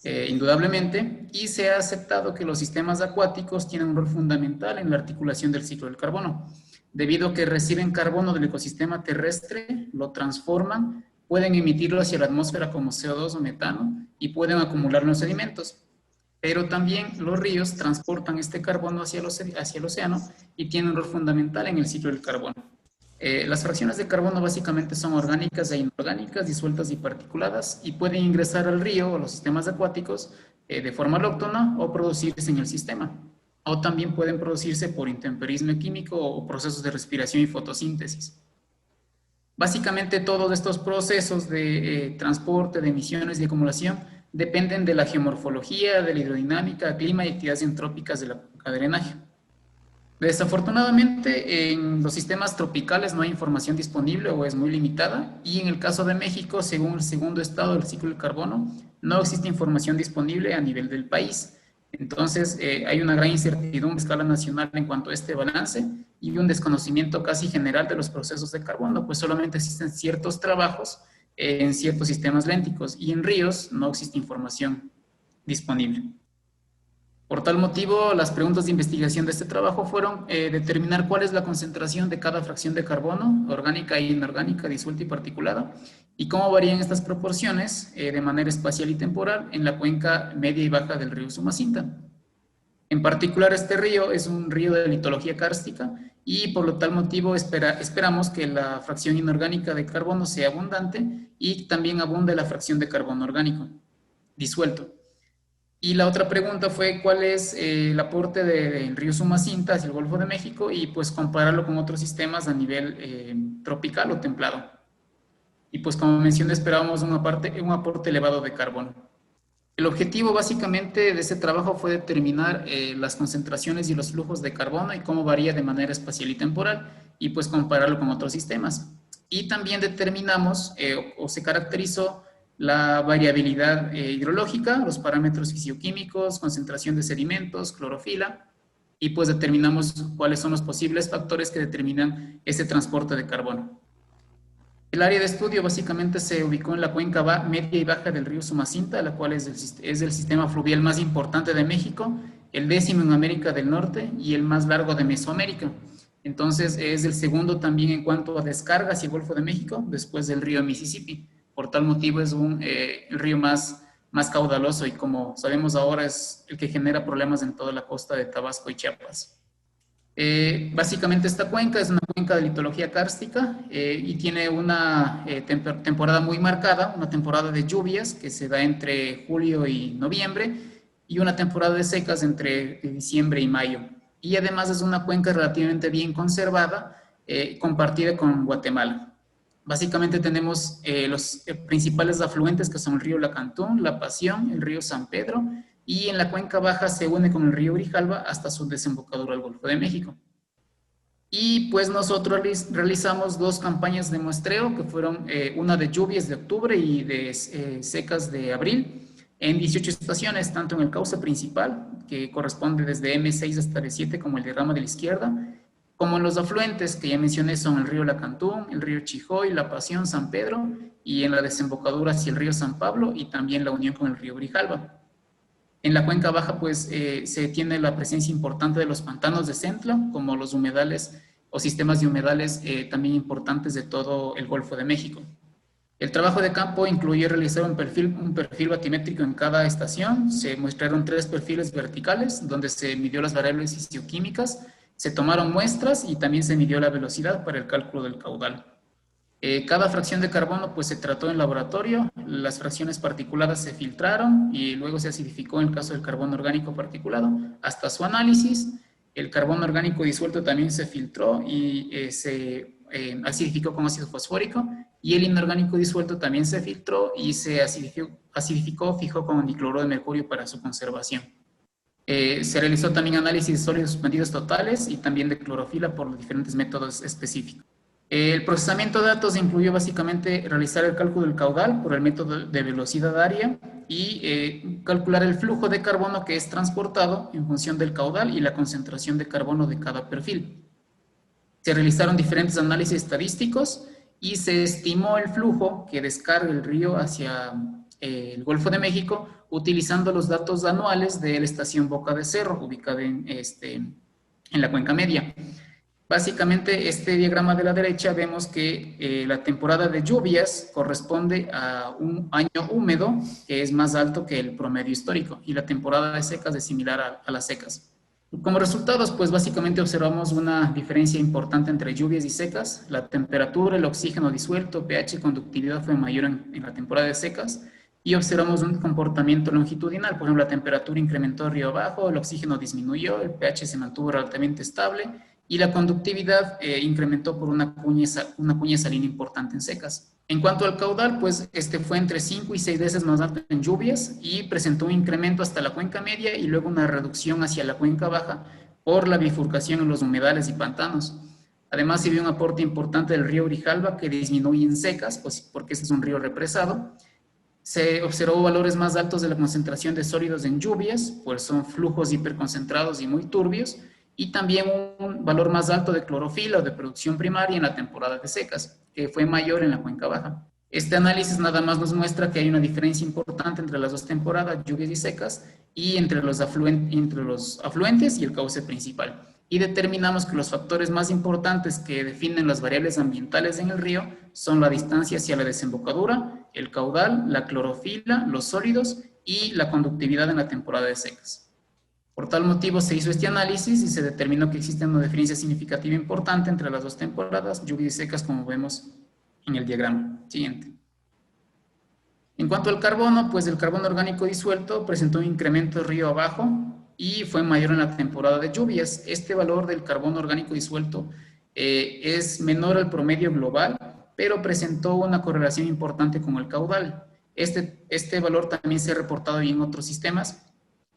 indudablemente, y se ha aceptado que los sistemas acuáticos tienen un rol fundamental en la articulación del ciclo del carbono, debido a que reciben carbono del ecosistema terrestre, lo transforman, pueden emitirlo hacia la atmósfera como CO2 o metano y pueden acumularlo en los sedimentos. Pero también los ríos transportan este carbono hacia el océano y tienen un rol fundamental en el ciclo del carbono. Las fracciones de carbono básicamente son orgánicas e inorgánicas, disueltas y particuladas, y pueden ingresar al río o los sistemas acuáticos de forma autóctona o producirse en el sistema. O también pueden producirse por intemperismo químico o procesos de respiración y fotosíntesis. Básicamente todos estos procesos de transporte, de emisiones y acumulación dependen de la geomorfología, de la hidrodinámica, clima y actividades entrópicas de la cuenca de drenaje. Desafortunadamente, en los sistemas tropicales no hay información disponible o es muy limitada, y en el caso de México, según el segundo estado del ciclo del carbono, no existe información disponible a nivel del país. Entonces, hay una gran incertidumbre a escala nacional en cuanto a este balance y un desconocimiento casi general de los procesos de carbono, pues solamente existen ciertos trabajos en ciertos sistemas lénticos, y en ríos no existe información disponible. Por tal motivo, las preguntas de investigación de este trabajo fueron determinar cuál es la concentración de cada fracción de carbono, orgánica e inorgánica, disuelta y particulada, y cómo varían estas proporciones de manera espacial y temporal en la cuenca media y baja del río Usumacinta. En particular, este río es un río de litología kárstica y por lo tal motivo esperamos que la fracción inorgánica de carbono sea abundante y también abunde la fracción de carbono orgánico disuelto. Y la otra pregunta fue cuál es el aporte del río Usumacinta hacia el Golfo de México y pues compararlo con otros sistemas a nivel tropical o templado. Y pues como mencioné, esperábamos un aporte elevado de carbono. El objetivo básicamente de ese trabajo fue determinar las concentraciones y los flujos de carbono y cómo varía de manera espacial y temporal y pues compararlo con otros sistemas. Y también determinamos o se caracterizó la variabilidad hidrológica, los parámetros fisioquímicos, concentración de sedimentos, clorofila, y pues determinamos cuáles son los posibles factores que determinan ese transporte de carbono. El área de estudio básicamente se ubicó en la cuenca media y baja del río Usumacinta, la cual es el sistema fluvial más importante de México, el 10º en América del Norte y el más largo de Mesoamérica. Entonces es el segundo también en cuanto a descarga hacia el Golfo de México, después del río Mississippi. Por tal motivo es el río más caudaloso y como sabemos ahora es el que genera problemas en toda la costa de Tabasco y Chiapas. Básicamente esta cuenca es una cuenca de litología kárstica y tiene una temporada muy marcada, una temporada de lluvias que se da entre julio y noviembre y una temporada de secas entre diciembre y mayo. Y además es una cuenca relativamente bien conservada, compartida con Guatemala. Básicamente tenemos los principales afluentes que son el río Lacantún, La Pasión, el río San Pedro, y en la cuenca baja se une con el río Grijalva hasta su desembocadura al Golfo de México. Y pues nosotros realizamos 2 campañas de muestreo, que fueron una de lluvias de octubre y de secas de abril, en 18 estaciones, tanto en el cauce principal, que corresponde desde M6 hasta D7, como el de rama de la izquierda, como en los afluentes que ya mencioné son el río Lacantún, el río Chijoy, La Pasión, San Pedro, y en la desembocadura hacia el río San Pablo y también la unión con el río Grijalva. En la cuenca baja pues se tiene la presencia importante de los pantanos de Centla, como los humedales o sistemas de humedales también importantes de todo el Golfo de México. El trabajo de campo incluye realizar un perfil batimétrico en cada estación. Se muestraron 3 perfiles verticales donde se midió las variables fisioquímicas, se tomaron muestras y también se midió la velocidad para el cálculo del caudal. Cada fracción de carbono pues se trató en laboratorio, las fracciones particuladas se filtraron y luego se acidificó en el caso del carbono orgánico particulado hasta su análisis. El carbono orgánico disuelto también se filtró y se acidificó con ácido fosfórico y el inorgánico disuelto también se filtró y se fijó con dicloruro de mercurio para su conservación. Se realizó también análisis de sólidos suspendidos totales y también de clorofila por los diferentes métodos específicos. El procesamiento de datos incluyó básicamente realizar el cálculo del caudal por el método de velocidad área y calcular el flujo de carbono que es transportado en función del caudal y la concentración de carbono de cada perfil. Se realizaron diferentes análisis estadísticos y se estimó el flujo que descarga el río hacia el Golfo de México utilizando los datos anuales de la estación Boca de Cerro, ubicada en la cuenca media. Básicamente, este diagrama de la derecha vemos que la temporada de lluvias corresponde a un año húmedo que es más alto que el promedio histórico y la temporada de secas es similar a las secas. Como resultados, pues básicamente observamos una diferencia importante entre lluvias y secas. La temperatura, el oxígeno disuelto, pH y conductividad fue mayor en la temporada de secas y observamos un comportamiento longitudinal. Por ejemplo, la temperatura incrementó río abajo, el oxígeno disminuyó, el pH se mantuvo relativamente estable y la conductividad incrementó por una cuña salina importante en secas. En cuanto al caudal, pues este fue entre 5 y 6 veces más alto en lluvias y presentó un incremento hasta la cuenca media y luego una reducción hacia la cuenca baja por la bifurcación en los humedales y pantanos. Además, se vio un aporte importante del río Grijalva que disminuye en secas, pues, porque ese es un río represado. Se observó valores más altos de la concentración de sólidos en lluvias, pues son flujos hiperconcentrados y muy turbios, y también un valor más alto de clorofila o de producción primaria en la temporada de secas, que fue mayor en la cuenca baja. Este análisis nada más nos muestra que hay una diferencia importante entre las 2 temporadas, lluvias y secas, y entre los afluentes y el cauce principal. y determinamos que los factores más importantes que definen las variables ambientales en el río son la distancia hacia la desembocadura, el caudal, la clorofila, los sólidos y la conductividad en la temporada de secas. Por tal motivo se hizo este análisis y se determinó que existe una diferencia significativa importante entre las dos temporadas, lluvias y secas, como vemos en el diagrama siguiente. En cuanto al carbono, pues el carbono orgánico disuelto presentó un incremento río abajo y fue mayor en la temporada de lluvias. Este valor del carbono orgánico disuelto es menor al promedio global, pero presentó una correlación importante con el caudal. Este valor también se ha reportado en otros sistemas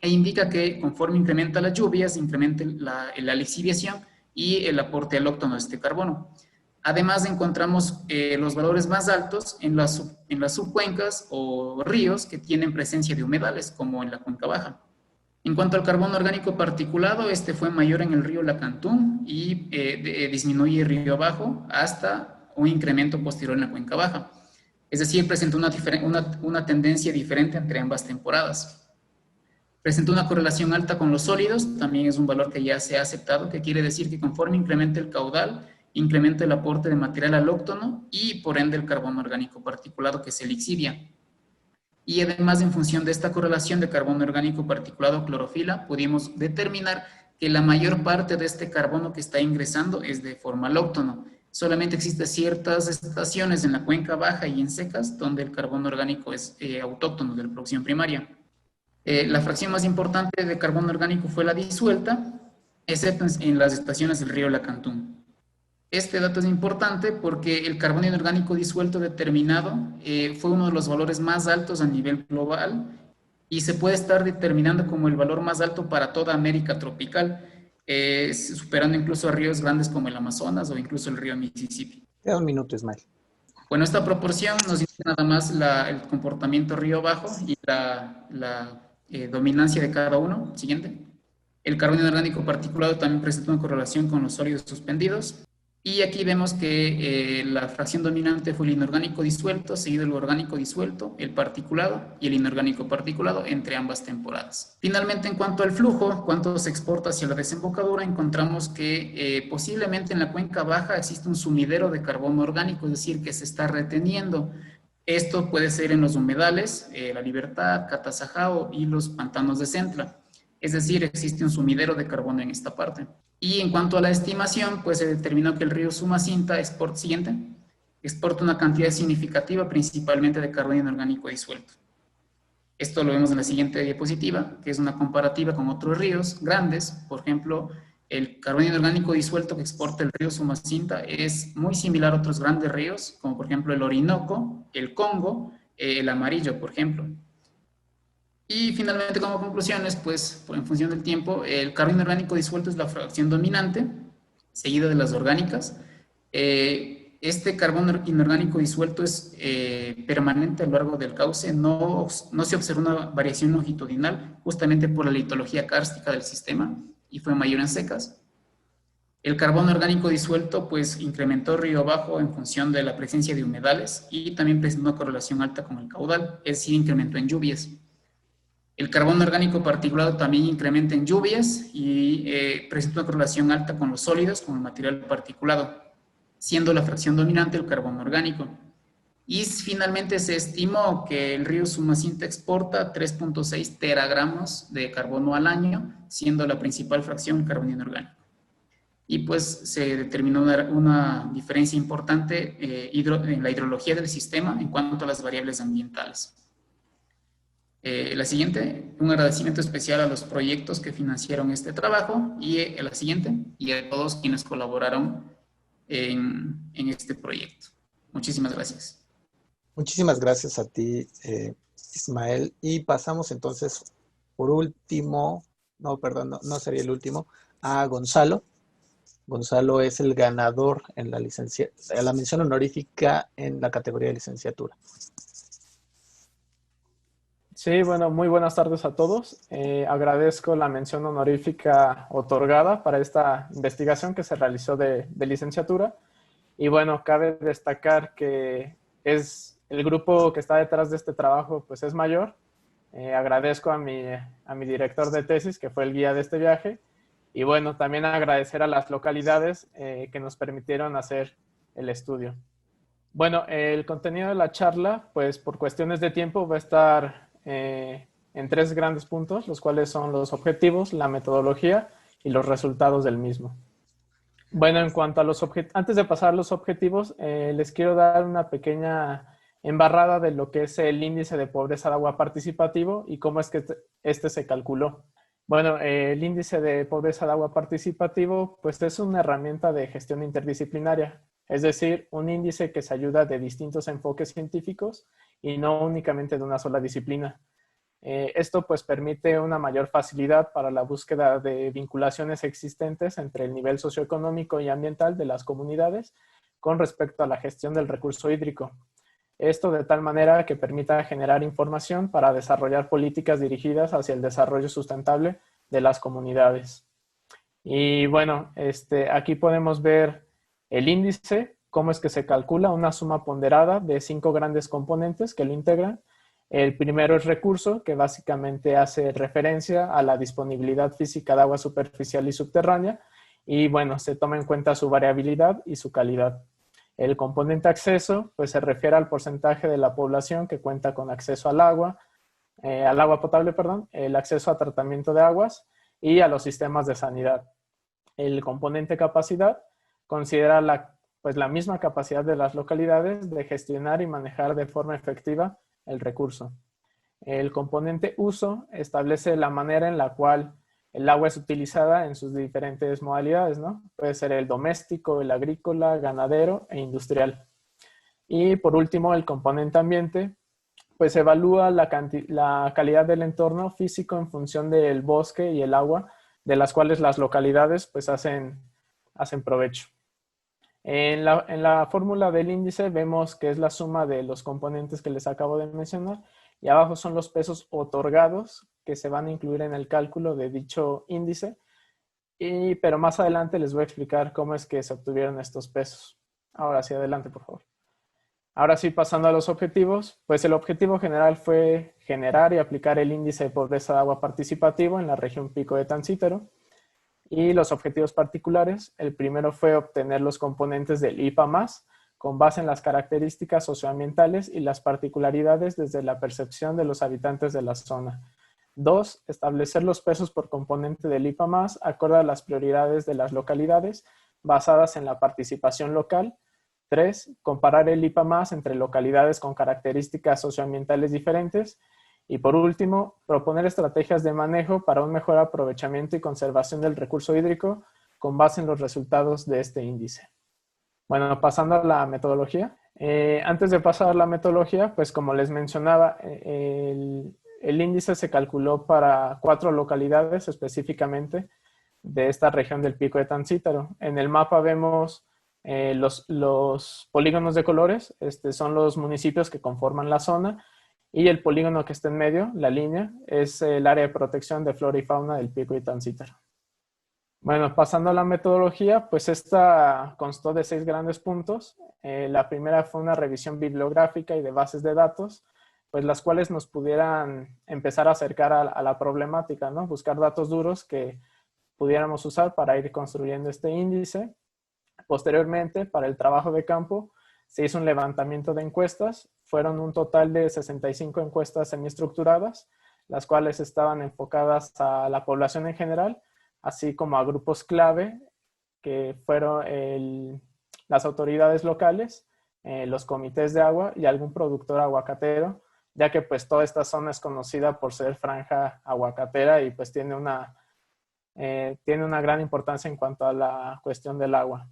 e indica que conforme incrementa las lluvias, incrementa la lixiviación y el aporte alóctono de este carbono. Además, encontramos los valores más altos en las subcuencas o ríos que tienen presencia de humedales, como en la cuenca baja. En cuanto al carbono orgánico particulado, este fue mayor en el río Lacantún y disminuye el río abajo hasta un incremento posterior en la cuenca baja. Es decir, presentó una tendencia diferente entre ambas temporadas. Presentó una correlación alta con los sólidos, también es un valor que ya se ha aceptado, que quiere decir que conforme incrementa el caudal, incrementa el aporte de material alóctono y por ende el carbono orgánico particulado que se lixivia. Y además, en función de esta correlación de carbono orgánico particulado clorofila, pudimos determinar que la mayor parte de este carbono que está ingresando es de forma alóctono. Solamente existen ciertas estaciones en la cuenca baja y en secas donde el carbono orgánico es autóctono de la producción primaria. La fracción más importante de carbono orgánico fue la disuelta, excepto en las estaciones del río Lacantún. Este dato es importante porque el carbono inorgánico disuelto determinado fue uno de los valores más altos a nivel global y se puede estar determinando como el valor más alto para toda América tropical, superando incluso a ríos grandes como el Amazonas o incluso el río Mississippi. Queda un minuto, Ismael. Bueno, esta proporción nos dice nada más el comportamiento río abajo y la dominancia de cada uno. Siguiente. El carbono inorgánico particulado también presenta una correlación con los sólidos suspendidos. Y aquí vemos que la fracción dominante fue el inorgánico disuelto, seguido el orgánico disuelto, el particulado y el inorgánico particulado entre ambas temporadas. Finalmente, en cuanto al flujo, cuánto se exporta hacia la desembocadura, encontramos que posiblemente en la cuenca baja existe un sumidero de carbono orgánico, es decir, que se está reteniendo. Esto puede ser en los humedales, La Libertad, Catazajao y los pantanos de Centla. Es decir, existe un sumidero de carbono en esta parte. Y en cuanto a la estimación, pues se determinó que el río Sumacinta exporta una cantidad significativa principalmente de carbono inorgánico disuelto. Esto lo vemos en la siguiente diapositiva, que es una comparativa con otros ríos grandes. Por ejemplo, el carbono inorgánico disuelto que exporta el río Sumacinta es muy similar a otros grandes ríos, como por ejemplo el Orinoco, el Congo, el Amarillo, por ejemplo. Y finalmente, como conclusiones, pues en función del tiempo, el carbono inorgánico disuelto es la fracción dominante, seguido de las orgánicas. Este carbono inorgánico disuelto es permanente a lo largo del cauce, no se observa una variación longitudinal, justamente por la litología kárstica del sistema, y fue mayor en secas. El carbono orgánico disuelto pues incrementó río abajo en función de la presencia de humedales y también presentó una correlación alta con el caudal, es decir, incrementó en lluvias. El carbono orgánico particulado también incrementa en lluvias y presenta una correlación alta con los sólidos, con el material particulado, siendo la fracción dominante el carbono orgánico. Y finalmente se estimó que el río Sumacinta exporta 3.6 teragramos de carbono al año, siendo la principal fracción el carbono inorgánico. Y pues se determinó una diferencia importante en la hidrología del sistema en cuanto a las variables ambientales. La siguiente, un agradecimiento especial a los proyectos que financiaron este trabajo y la siguiente, y a todos quienes colaboraron en este proyecto. Muchísimas gracias. Muchísimas gracias a ti, Ismael. Y pasamos entonces, por último, no sería el último, a Gonzalo. Gonzalo es el ganador en la mención honorífica en la categoría de licenciatura. Sí, bueno, muy buenas tardes a todos. Agradezco la mención honorífica otorgada para esta investigación que se realizó de licenciatura. Y bueno, cabe destacar que es el grupo que está detrás de este trabajo, pues es mayor. Agradezco a mi director de tesis, que fue el guía de este viaje, Y bueno, también agradecer a las localidades que nos permitieron hacer el estudio. Bueno, el contenido de la charla, pues por cuestiones de tiempo va a estar en 3 grandes puntos, los cuales son los objetivos, la metodología y los resultados del mismo. Bueno, en cuanto a los objetivos, antes de pasar a los objetivos, les quiero dar una pequeña embarrada de lo que es el índice de pobreza de agua participativo y cómo es que este se calculó. Bueno, el índice de pobreza de agua participativo, pues es una herramienta de gestión interdisciplinaria, es decir, un índice que se ayuda de distintos enfoques científicos y no únicamente de una sola disciplina. Esto pues permite una mayor facilidad para la búsqueda de vinculaciones existentes entre el nivel socioeconómico y ambiental de las comunidades con respecto a la gestión del recurso hídrico. Esto de tal manera que permita generar información para desarrollar políticas dirigidas hacia el desarrollo sustentable de las comunidades. Y bueno, aquí podemos ver el índice, cómo es que se calcula una suma ponderada de 5 grandes componentes que lo integran. El primero es recurso, que básicamente hace referencia a la disponibilidad física de agua superficial y subterránea, y bueno, se toma en cuenta su variabilidad y su calidad. El componente acceso, pues se refiere al porcentaje de la población que cuenta con acceso al agua potable, perdón, el acceso a tratamiento de aguas y a los sistemas de sanidad. El componente capacidad considera la misma capacidad de las localidades de gestionar y manejar de forma efectiva el recurso. El componente uso establece la manera en la cual el agua es utilizada en sus diferentes modalidades, ¿no? Puede ser el doméstico, el agrícola, ganadero e industrial. Y por último, el componente ambiente, pues evalúa la calidad del entorno físico en función del bosque y el agua, de las cuales las localidades pues hacen provecho. En la fórmula del índice vemos que es la suma de los componentes que les acabo de mencionar y abajo son los pesos otorgados que se van a incluir en el cálculo de dicho índice, pero más adelante les voy a explicar cómo es que se obtuvieron estos pesos. Ahora sí, adelante por favor. Ahora sí, pasando a los objetivos, pues el objetivo general fue generar y aplicar el índice de pobreza de agua participativo en la región Pico de Tancítaro. Y los objetivos particulares, el primero fue obtener los componentes del IPA+, con base en las características socioambientales y las particularidades desde la percepción de los habitantes de la zona. 2, establecer los pesos por componente del IPA+, acorde a las prioridades de las localidades, basadas en la participación local. 3, comparar el IPA+, entre localidades con características socioambientales diferentes. Y por último, proponer estrategias de manejo para un mejor aprovechamiento y conservación del recurso hídrico con base en los resultados de este índice. Bueno, pasando a la metodología. Antes de pasar a la metodología, pues como les mencionaba, el índice se calculó para 4 localidades específicamente de esta región del Pico de Tancítaro. En el mapa vemos los polígonos de colores, son los municipios que conforman la zona. Y el polígono que está en medio, la línea, es el área de protección de flora y fauna del Pico de Tancítaro. Bueno, pasando a la metodología, pues esta constó de 6 grandes puntos. La primera fue una revisión bibliográfica y de bases de datos, pues las cuales nos pudieran empezar a acercar a la problemática, ¿no? Buscar datos duros que pudiéramos usar para ir construyendo este índice. Posteriormente, para el trabajo de campo, se hizo un levantamiento de encuestas. Fueron un total de 65 encuestas semiestructuradas, las cuales estaban enfocadas a la población en general, así como a grupos clave, que fueron las autoridades locales, los comités de agua y algún productor aguacatero, ya que pues toda esta zona es conocida por ser franja aguacatera y pues tiene una gran importancia en cuanto a la cuestión del agua.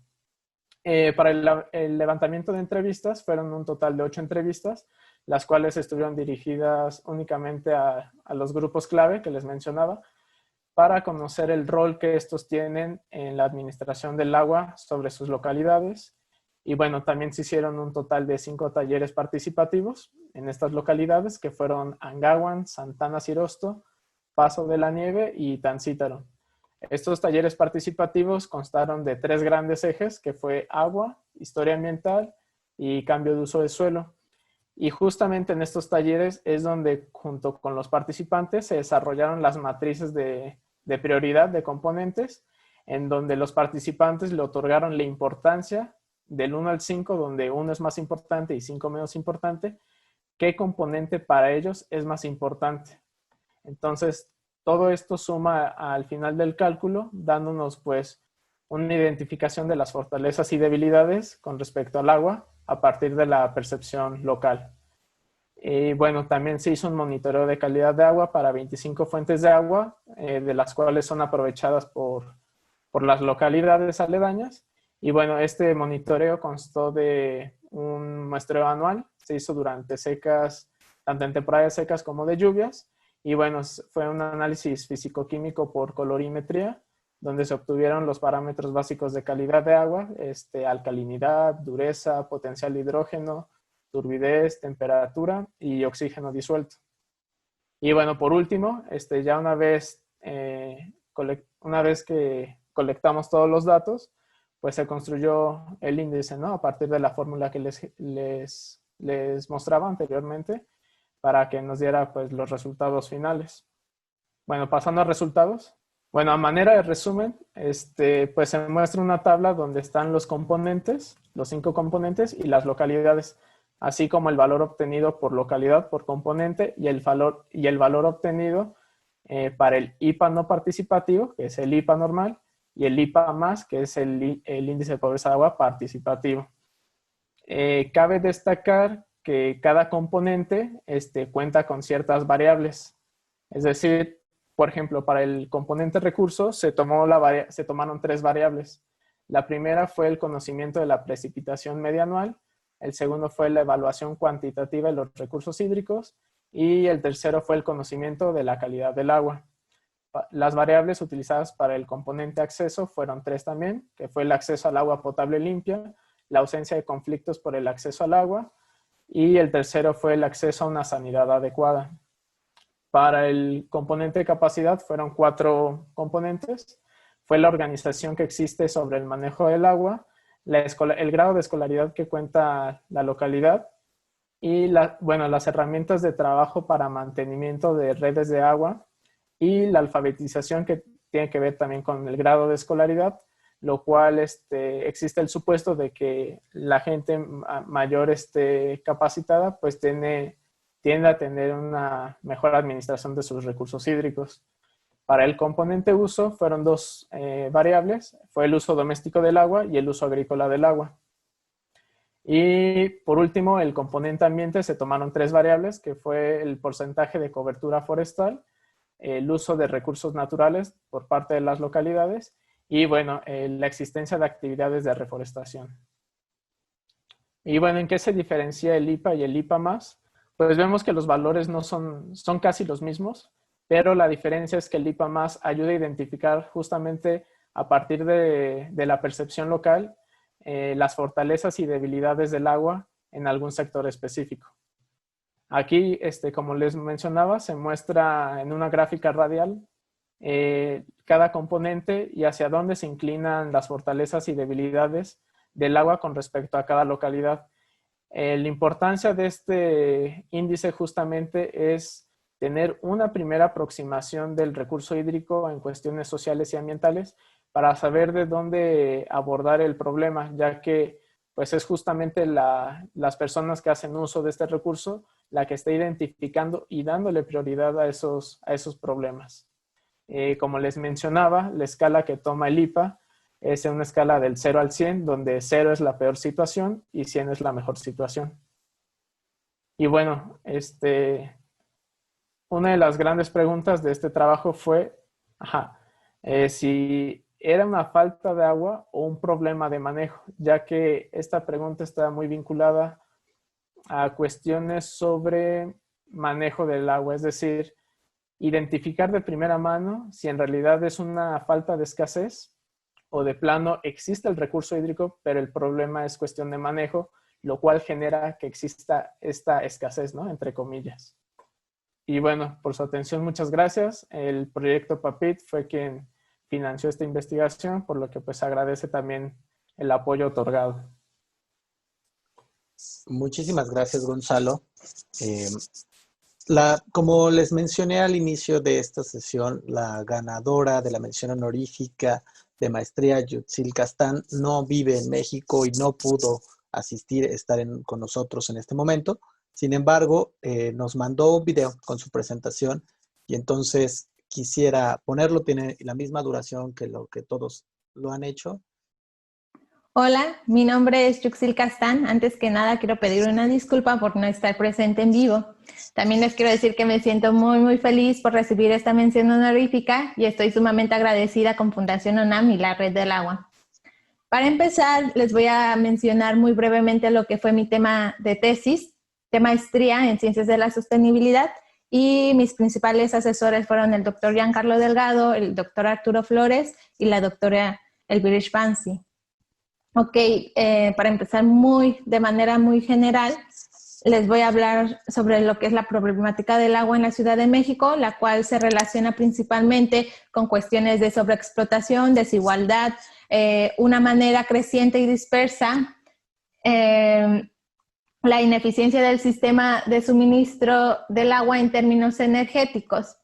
Para el levantamiento de entrevistas fueron un total de 8 entrevistas, las cuales estuvieron dirigidas únicamente a los grupos clave que les mencionaba, para conocer el rol que estos tienen en la administración del agua sobre sus localidades. Y bueno, también se hicieron un total de 5 talleres participativos en estas localidades, que fueron Angahuan, Santana Sirosto, Paso de la Nieve y Tancítaro. Estos talleres participativos constaron de 3 grandes ejes, que fue agua, historia ambiental y cambio de uso del suelo. Y justamente en estos talleres es donde, junto con los participantes, se desarrollaron las matrices de prioridad de componentes en donde los participantes le otorgaron la importancia del 1 al 5, donde 1 es más importante y 5 menos importante, qué componente para ellos es más importante. Entonces, todo esto suma al final del cálculo, dándonos pues una identificación de las fortalezas y debilidades con respecto al agua a partir de la percepción local. Y bueno, también se hizo un monitoreo de calidad de agua para 25 fuentes de agua, de las cuales son aprovechadas por las localidades aledañas. Y bueno, este monitoreo constó de un muestreo anual, se hizo durante secas, tanto en temporadas secas como de lluvias. Y bueno, fue un análisis físico-químico por colorimetría, donde se obtuvieron los parámetros básicos de calidad de agua, alcalinidad, dureza, potencial de hidrógeno, turbidez, temperatura y oxígeno disuelto. Y bueno, por último, ya una vez que colectamos todos los datos, pues se construyó el índice, ¿no? A partir de la fórmula que les mostraba anteriormente, para que nos diera pues los resultados finales. Bueno, pasando a resultados. Bueno, a manera de resumen, pues se muestra una tabla donde están los componentes, los 5 componentes y las localidades, así como el valor obtenido por localidad, por componente, y el valor obtenido para el IPA no participativo, que es el IPA normal, y el IPA más, que es el índice de pobreza de agua participativo. Cabe destacar que cada componente cuenta con ciertas variables. Es decir, por ejemplo, para el componente recursos se tomaron 3 variables. La primera fue el conocimiento de la precipitación media anual, el segundo fue la evaluación cuantitativa de los recursos hídricos y el tercero fue el conocimiento de la calidad del agua. Las variables utilizadas para el componente acceso fueron 3 también, que fue el acceso al agua potable limpia, la ausencia de conflictos por el acceso al agua y el tercero fue el acceso a una sanidad adecuada. Para el componente de capacidad fueron 4 componentes. Fue la organización que existe sobre el manejo del agua, el grado de escolaridad que cuenta la localidad y las herramientas de trabajo para mantenimiento de redes de agua y la alfabetización que tiene que ver también con el grado de escolaridad, lo cual existe el supuesto de que la gente mayor capacitada pues tiende a tener una mejor administración de sus recursos hídricos. Para el componente uso fueron 2 variables, fue el uso doméstico del agua y el uso agrícola del agua. Y por último, el componente ambiente se tomaron 3 variables, que fue el porcentaje de cobertura forestal, el uso de recursos naturales por parte de las localidades y bueno, la existencia de actividades de reforestación. Y bueno, ¿en qué se diferencia el IPA y el IPA más? Pues vemos que los valores no son casi los mismos, pero la diferencia es que el IPA más ayuda a identificar justamente a partir de la percepción local las fortalezas y debilidades del agua en algún sector específico. Aquí, como les mencionaba, se muestra en una gráfica radial cada componente y hacia dónde se inclinan las fortalezas y debilidades del agua con respecto a cada localidad. La importancia de este índice justamente es tener una primera aproximación del recurso hídrico en cuestiones sociales y ambientales para saber de dónde abordar el problema, ya que pues es justamente las personas que hacen uso de este recurso la que está identificando y dándole prioridad a esos problemas. Como les mencionaba, la escala que toma el IPA es una escala del 0 al 100, donde 0 es la peor situación y 100 es la mejor situación. Y bueno, una de las grandes preguntas de este trabajo fue si era una falta de agua o un problema de manejo, ya que esta pregunta está muy vinculada a cuestiones sobre manejo del agua, es decir, identificar de primera mano si en realidad es una falta de escasez o de plano existe el recurso hídrico, pero el problema es cuestión de manejo, lo cual genera que exista esta escasez, ¿no? Entre comillas. Y bueno, por su atención, muchas gracias. El proyecto PAPIT fue quien financió esta investigación, por lo que pues agradece también el apoyo otorgado. Muchísimas gracias, Gonzalo. Como les mencioné al inicio de esta sesión, la ganadora de la mención honorífica de maestría, Yutzil Castán, no vive en México y no pudo estar con nosotros en este momento. Sin embargo, nos mandó un video con su presentación y entonces quisiera ponerlo. Tiene la misma duración que lo que todos lo han hecho. Hola, mi nombre es Yutzil Castán. Antes que nada quiero pedir una disculpa por no estar presente en vivo. También les quiero decir que me siento muy feliz por recibir esta mención honorífica y estoy sumamente agradecida con Fundación UNAM y la Red del Agua. Para empezar, les voy a mencionar muy brevemente lo que fue mi tema de tesis, de maestría en Ciencias de la Sostenibilidad, y mis principales asesores fueron el doctor Giancarlo Delgado, el doctor Arturo Flores y la doctora Elvira Bansi. Ok, para empezar de manera muy general, les voy a hablar sobre lo que es la problemática del agua en la Ciudad de México, la cual se relaciona principalmente con cuestiones de sobreexplotación, desigualdad, una manera creciente y dispersa, la ineficiencia del sistema de suministro del agua en términos energéticos.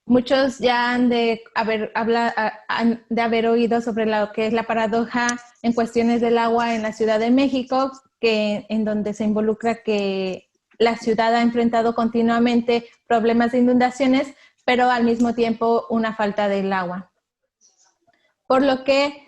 Muchos ya han de haber oído sobre lo que es la paradoja en cuestiones del agua en la Ciudad de México, en donde se involucra que la ciudad ha enfrentado continuamente problemas de inundaciones, pero al mismo tiempo una falta del agua. Por lo que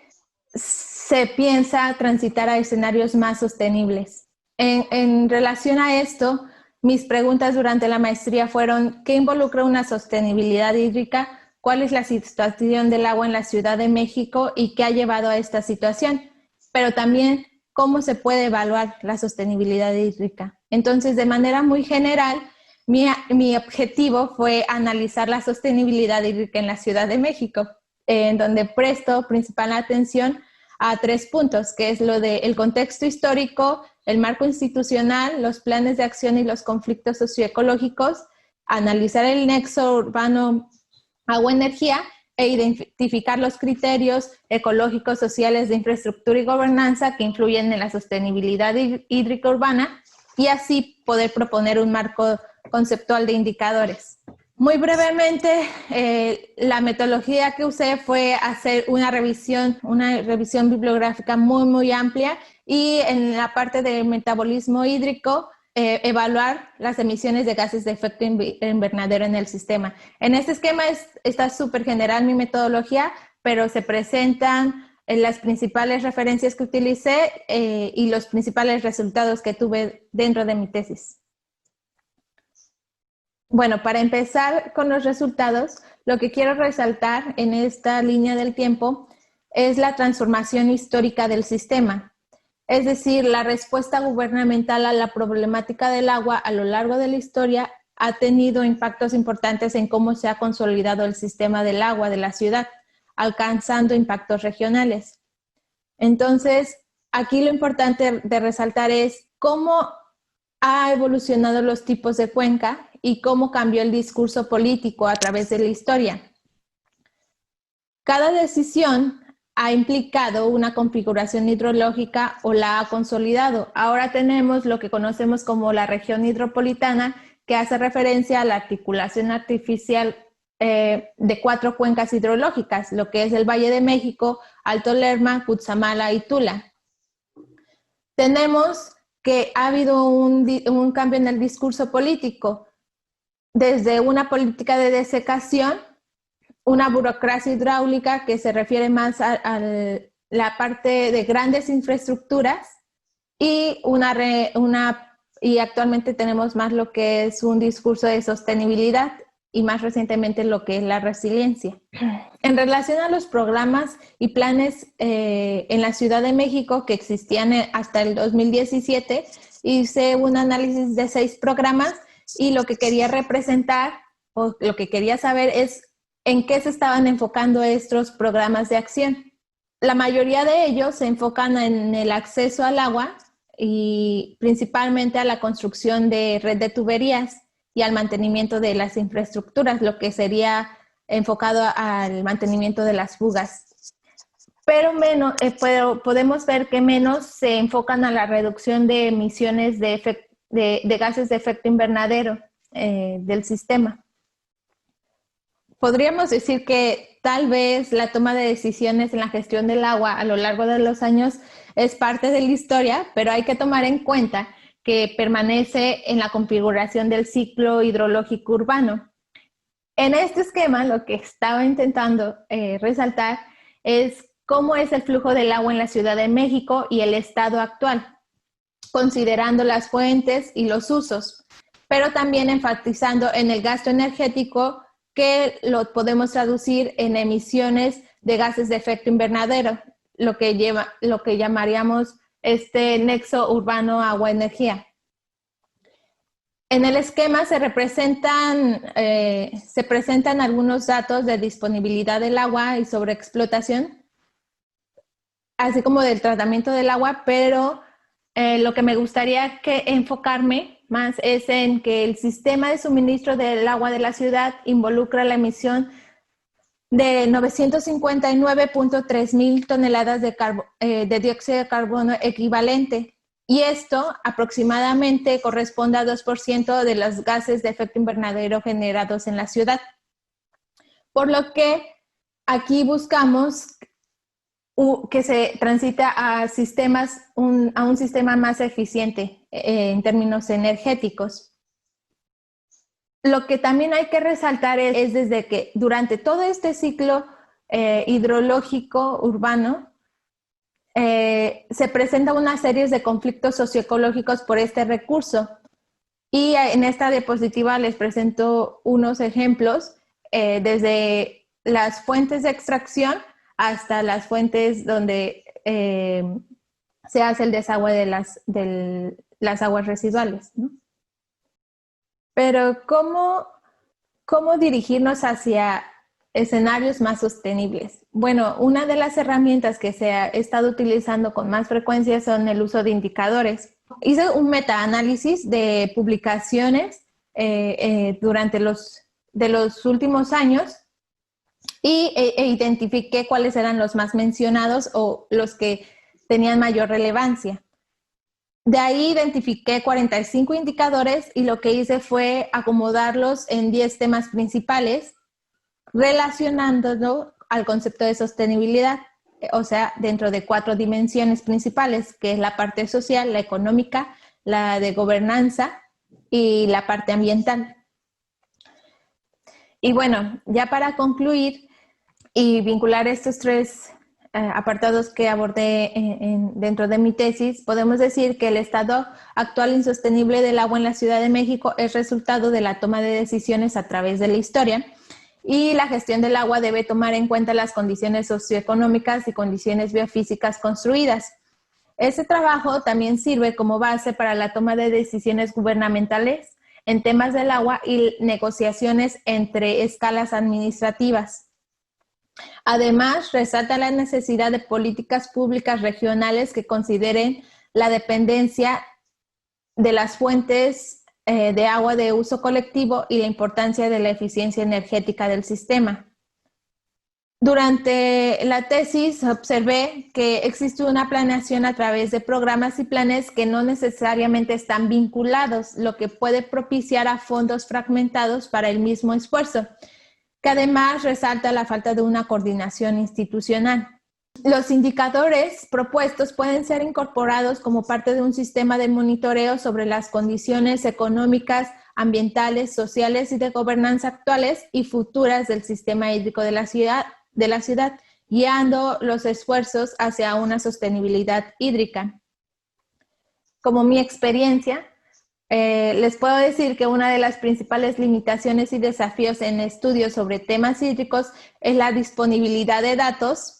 se piensa transitar a escenarios más sostenibles. En relación a esto, mis preguntas durante la maestría fueron: ¿qué involucra una sostenibilidad hídrica? ¿Cuál es la situación del agua en la Ciudad de México y qué ha llevado a esta situación? Pero también, ¿cómo se puede evaluar la sostenibilidad hídrica? Entonces, de manera muy general, mi objetivo fue analizar la sostenibilidad hídrica en la Ciudad de México, en donde presto principal atención a 3 puntos, que es lo del contexto histórico, el marco institucional, los planes de acción y los conflictos socioecológicos, analizar el nexo urbano agua-energía e identificar los criterios ecológicos, sociales de infraestructura y gobernanza que influyen en la sostenibilidad hídrica urbana y así poder proponer un marco conceptual de indicadores. Muy brevemente, la metodología que usé fue hacer una revisión bibliográfica muy amplia y en la parte del metabolismo hídrico, evaluar las emisiones de gases de efecto invernadero en el sistema. En este esquema está súper general mi metodología, pero se presentan las principales referencias que utilicé y los principales resultados que tuve dentro de mi tesis. Bueno, para empezar con los resultados, lo que quiero resaltar en esta línea del tiempo es la transformación histórica del sistema. Es decir, la respuesta gubernamental a la problemática del agua a lo largo de la historia ha tenido impactos importantes en cómo se ha consolidado el sistema del agua de la ciudad, alcanzando impactos regionales. Entonces, aquí lo importante de resaltar es cómo ha evolucionado los tipos de cuenca y cómo cambió el discurso político a través de la historia. Cada decisión ha implicado una configuración hidrológica o la ha consolidado. Ahora tenemos lo que conocemos como la región hidropolitana, que hace referencia a la articulación artificial de 4 cuencas hidrológicas, lo que es el Valle de México, Alto Lerma, Cutzamala y Tula. Tenemos que ha habido un cambio en el discurso político, desde una política de desecación, una burocracia hidráulica que se refiere más a la parte de grandes infraestructuras y actualmente tenemos más lo que es un discurso de sostenibilidad y más recientemente lo que es la resiliencia. En relación a los programas y planes en la Ciudad de México que existían hasta el 2017, hice un análisis de 6 programas y lo que quería representar o lo que quería saber es en qué se estaban enfocando estos programas de acción. La mayoría de ellos se enfocan en el acceso al agua y principalmente a la construcción de red de tuberías y al mantenimiento de las infraestructuras, lo que sería enfocado al mantenimiento de las fugas. Pero podemos ver que menos se enfocan a la reducción de emisiones de gases de efecto invernadero del sistema. Podríamos decir que tal vez la toma de decisiones en la gestión del agua a lo largo de los años es parte de la historia, pero hay que tomar en cuenta que permanece en la configuración del ciclo hidrológico urbano. En este esquema, lo que estaba intentando resaltar es cómo es el flujo del agua en la Ciudad de México y el estado actual, considerando las fuentes y los usos, pero también enfatizando en el gasto energético, que lo podemos traducir en emisiones de gases de efecto invernadero, lo que llamaríamos este nexo urbano agua-energía. En el esquema se presentan algunos datos de disponibilidad del agua y sobreexplotación, así como del tratamiento del agua, pero lo que me gustaría enfocarme más es en que el sistema de suministro del agua de la ciudad involucra la emisión de 959.3 mil toneladas de dióxido de carbono equivalente, y esto aproximadamente corresponde a 2% de los gases de efecto invernadero generados en la ciudad. Por lo que aquí buscamos que se transita a un sistema más eficiente en términos energéticos. Lo que también hay que resaltar es desde que durante todo este ciclo hidrológico urbano se presenta una serie de conflictos socioecológicos por este recurso. Y en esta diapositiva les presento unos ejemplos desde las fuentes de extracción hasta las fuentes donde se hace el desagüe de las aguas residuales, ¿no? Pero ¿cómo dirigirnos hacia escenarios más sostenibles? Bueno, una de las herramientas que se ha estado utilizando con más frecuencia son el uso de indicadores. Hice un metaanálisis de publicaciones durante los últimos años y identifiqué cuáles eran los más mencionados o los que tenían mayor relevancia. De ahí identifiqué 45 indicadores y lo que hice fue acomodarlos en 10 temas principales, relacionándolo al concepto de sostenibilidad, o sea, dentro de 4 dimensiones principales, que es la parte social, la económica, la de gobernanza y la parte ambiental. Y bueno, ya para concluir y vincular estos 3 apartados que abordé dentro de mi tesis, podemos decir que el estado actual insostenible del agua en la Ciudad de México es resultado de la toma de decisiones a través de la historia, y la gestión del agua debe tomar en cuenta las condiciones socioeconómicas y condiciones biofísicas construidas. Este trabajo también sirve como base para la toma de decisiones gubernamentales en temas del agua y negociaciones entre escalas administrativas. Además, resalta la necesidad de políticas públicas regionales que consideren la dependencia de las fuentes de agua de uso colectivo y la importancia de la eficiencia energética del sistema. Durante la tesis observé que existe una planeación a través de programas y planes que no necesariamente están vinculados, lo que puede propiciar a fondos fragmentados para el mismo esfuerzo, que además resalta la falta de una coordinación institucional. Los indicadores propuestos pueden ser incorporados como parte de un sistema de monitoreo sobre las condiciones económicas, ambientales, sociales y de gobernanza actuales y futuras del sistema hídrico de la ciudad, guiando los esfuerzos hacia una sostenibilidad hídrica. Como mi experiencia, les puedo decir que una de las principales limitaciones y desafíos en estudios sobre temas hídricos es la disponibilidad de datos.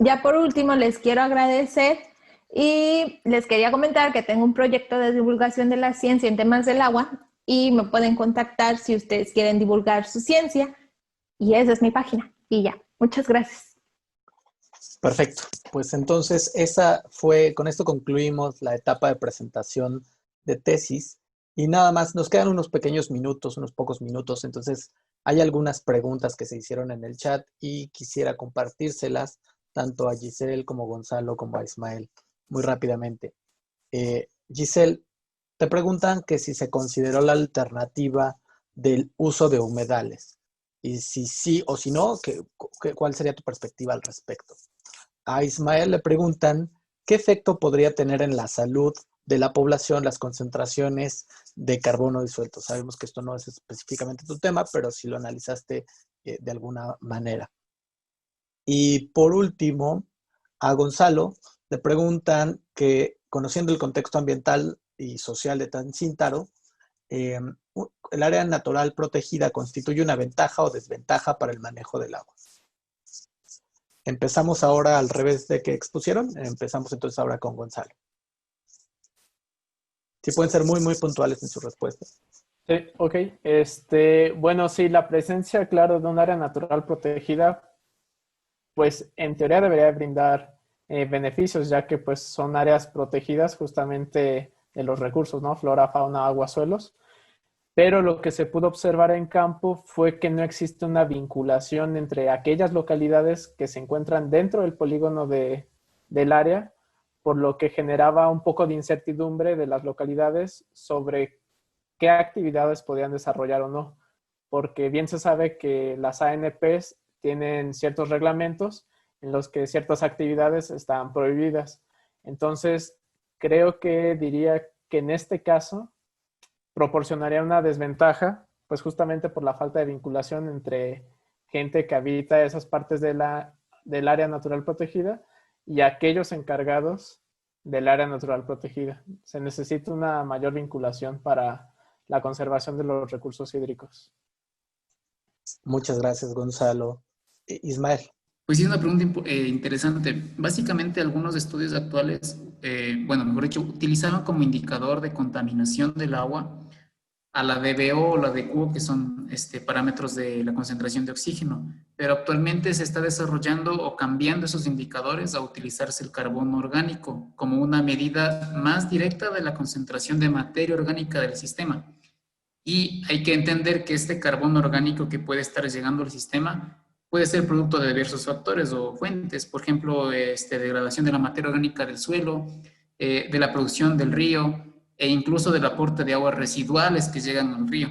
Ya por último, les quiero agradecer y les quería comentar que tengo un proyecto de divulgación de la ciencia en temas del agua y me pueden contactar si ustedes quieren divulgar su ciencia, y esa es mi página. Y ya, muchas gracias. Perfecto, pues entonces con esto concluimos la etapa de presentación de tesis y nada más, nos quedan unos pocos minutos, entonces hay algunas preguntas que se hicieron en el chat y quisiera compartírselas tanto a Giselle como Gonzalo como a Ismael muy rápidamente. Giselle, te preguntan que si se consideró la alternativa del uso de humedales. Y si sí o si no, ¿cuál sería tu perspectiva al respecto? A Ismael le preguntan, ¿qué efecto podría tener en la salud de la población las concentraciones de carbono disuelto? Sabemos que esto no es específicamente tu tema, pero si lo analizaste de alguna manera. Y por último, a Gonzalo le preguntan que, conociendo el contexto ambiental y social de Tancíntaro, el área natural protegida constituye una ventaja o desventaja para el manejo del agua. Empezamos ahora al revés de que expusieron. Empezamos entonces ahora con Gonzalo. Sí, pueden ser muy, muy puntuales en sus respuestas. Sí, ok. Bueno, sí, la presencia, claro, de un área natural protegida, pues en teoría debería brindar beneficios, ya que pues son áreas protegidas justamente de los recursos, ¿no? Flora, fauna, agua, suelos. Pero lo que se pudo observar en campo fue que no existe una vinculación entre aquellas localidades que se encuentran dentro del polígono del área, por lo que generaba un poco de incertidumbre de las localidades sobre qué actividades podían desarrollar o no. Porque bien se sabe que las ANPs tienen ciertos reglamentos en los que ciertas actividades están prohibidas. Entonces, creo que diría que en este caso proporcionaría una desventaja, pues justamente por la falta de vinculación entre gente que habita esas partes del área natural protegida y aquellos encargados del área natural protegida. Se necesita una mayor vinculación para la conservación de los recursos hídricos. Muchas gracias, Gonzalo. Ismael. Pues sí, es una pregunta interesante. Básicamente, algunos estudios actuales, bueno, mejor dicho, utilizaban como indicador de contaminación del agua a la DBO o la DQO, que son parámetros de la concentración de oxígeno. Pero actualmente se está desarrollando o cambiando esos indicadores a utilizarse el carbono orgánico como una medida más directa de la concentración de materia orgánica del sistema. Y hay que entender que este carbono orgánico que puede estar llegando al sistema puede ser producto de diversos factores o fuentes, por ejemplo, degradación de la materia orgánica del suelo, de la producción del río e incluso del aporte de aguas residuales que llegan al río.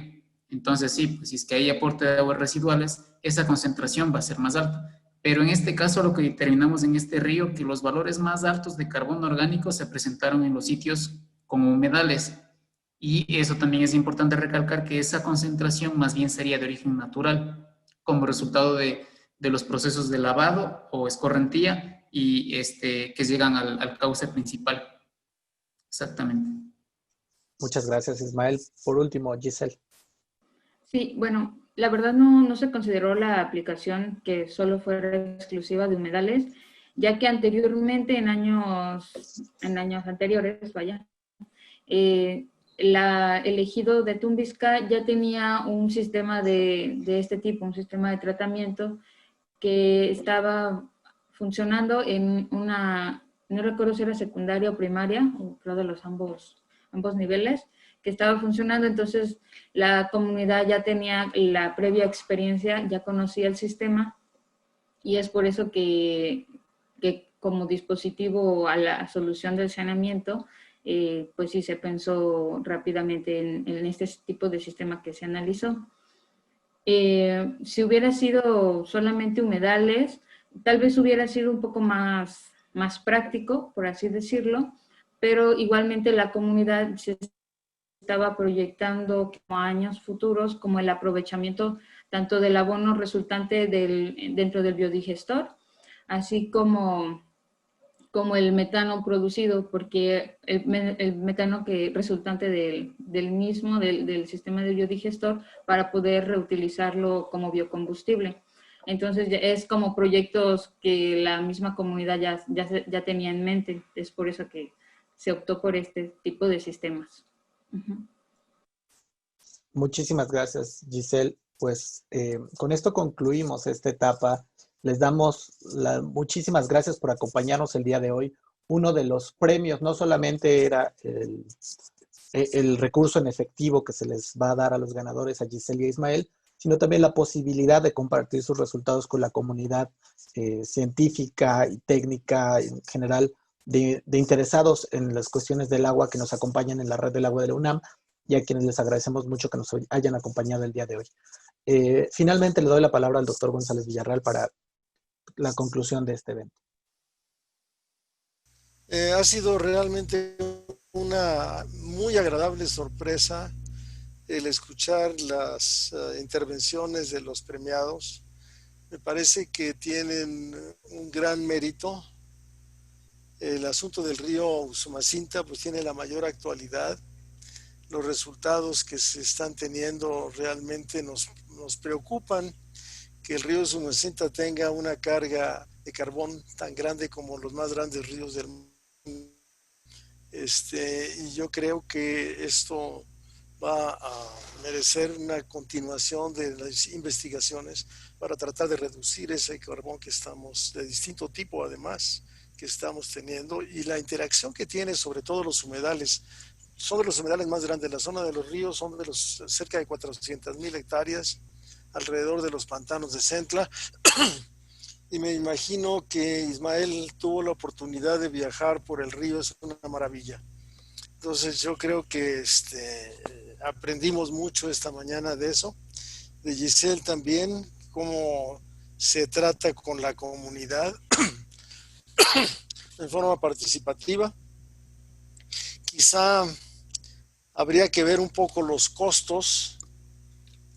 Entonces, sí, pues si es que hay aporte de aguas residuales, esa concentración va a ser más alta. Pero en este caso, lo que determinamos en este río, que los valores más altos de carbono orgánico se presentaron en los sitios como humedales. Y eso también es importante recalcar que esa concentración más bien sería de origen natural, como resultado de los procesos de lavado o escorrentía y que llegan al cauce principal. Exactamente. Muchas gracias, Ismael. Por último, Giselle. Sí, bueno, la verdad no se consideró la aplicación que solo fuera exclusiva de humedales, ya que anteriormente, en años anteriores, el ejido de Tumbisca ya tenía un sistema de este tipo, un sistema de tratamiento que estaba funcionando en una, no recuerdo si era secundaria o primaria, o creo de los ambos niveles, que estaba funcionando. Entonces la comunidad ya tenía la previa experiencia, ya conocía el sistema, y es por eso que como dispositivo a la solución del saneamiento, pues sí se pensó rápidamente en este tipo de sistema que se analizó. Si hubiera sido solamente humedales, tal vez hubiera sido un poco más práctico, por así decirlo, pero igualmente la comunidad se estaba proyectando como años futuros, como el aprovechamiento tanto del abono resultante dentro del biodigestor, así como el metano producido, porque el metano resultante del mismo, del sistema de biodigestor, para poder reutilizarlo como biocombustible. Entonces es como proyectos que la misma comunidad ya tenía en mente. Es por eso que se optó por este tipo de sistemas. Muchísimas gracias, Giselle. Pues con esto concluimos esta etapa. Les damos muchísimas gracias por acompañarnos el día de hoy. Uno de los premios no solamente era el recurso en efectivo que se les va a dar a los ganadores, a Giselle y a Ismael, sino también la posibilidad de compartir sus resultados con la comunidad científica y técnica en general de interesados en las cuestiones del agua que nos acompañan en la red del agua de la UNAM, y a quienes les agradecemos mucho que nos hayan acompañado el día de hoy. Finalmente le doy la palabra al doctor González Villarreal para la conclusión de este evento. Ha sido realmente una muy agradable sorpresa el escuchar las intervenciones de los premiados. Me parece que tienen un gran mérito. El asunto del río Usumacinta pues tiene la mayor actualidad. Los resultados que se están teniendo realmente nos preocupan. Que el río Usumacinta tenga una carga de carbón tan grande como los más grandes ríos del mundo. Y yo creo que esto va a merecer una continuación de las investigaciones para tratar de reducir ese carbón que estamos, de distinto tipo además, que estamos teniendo, y la interacción que tiene sobre todo los humedales. Son de los humedales más grandes, la zona de los ríos son de los cerca de 400,000 hectáreas, alrededor de los pantanos de Centla. Y me imagino que Ismael tuvo la oportunidad de viajar por el río, es una maravilla. Entonces yo creo que aprendimos mucho esta mañana de eso. De Giselle también, cómo se trata con la comunidad en forma participativa. Quizá habría que ver un poco los costos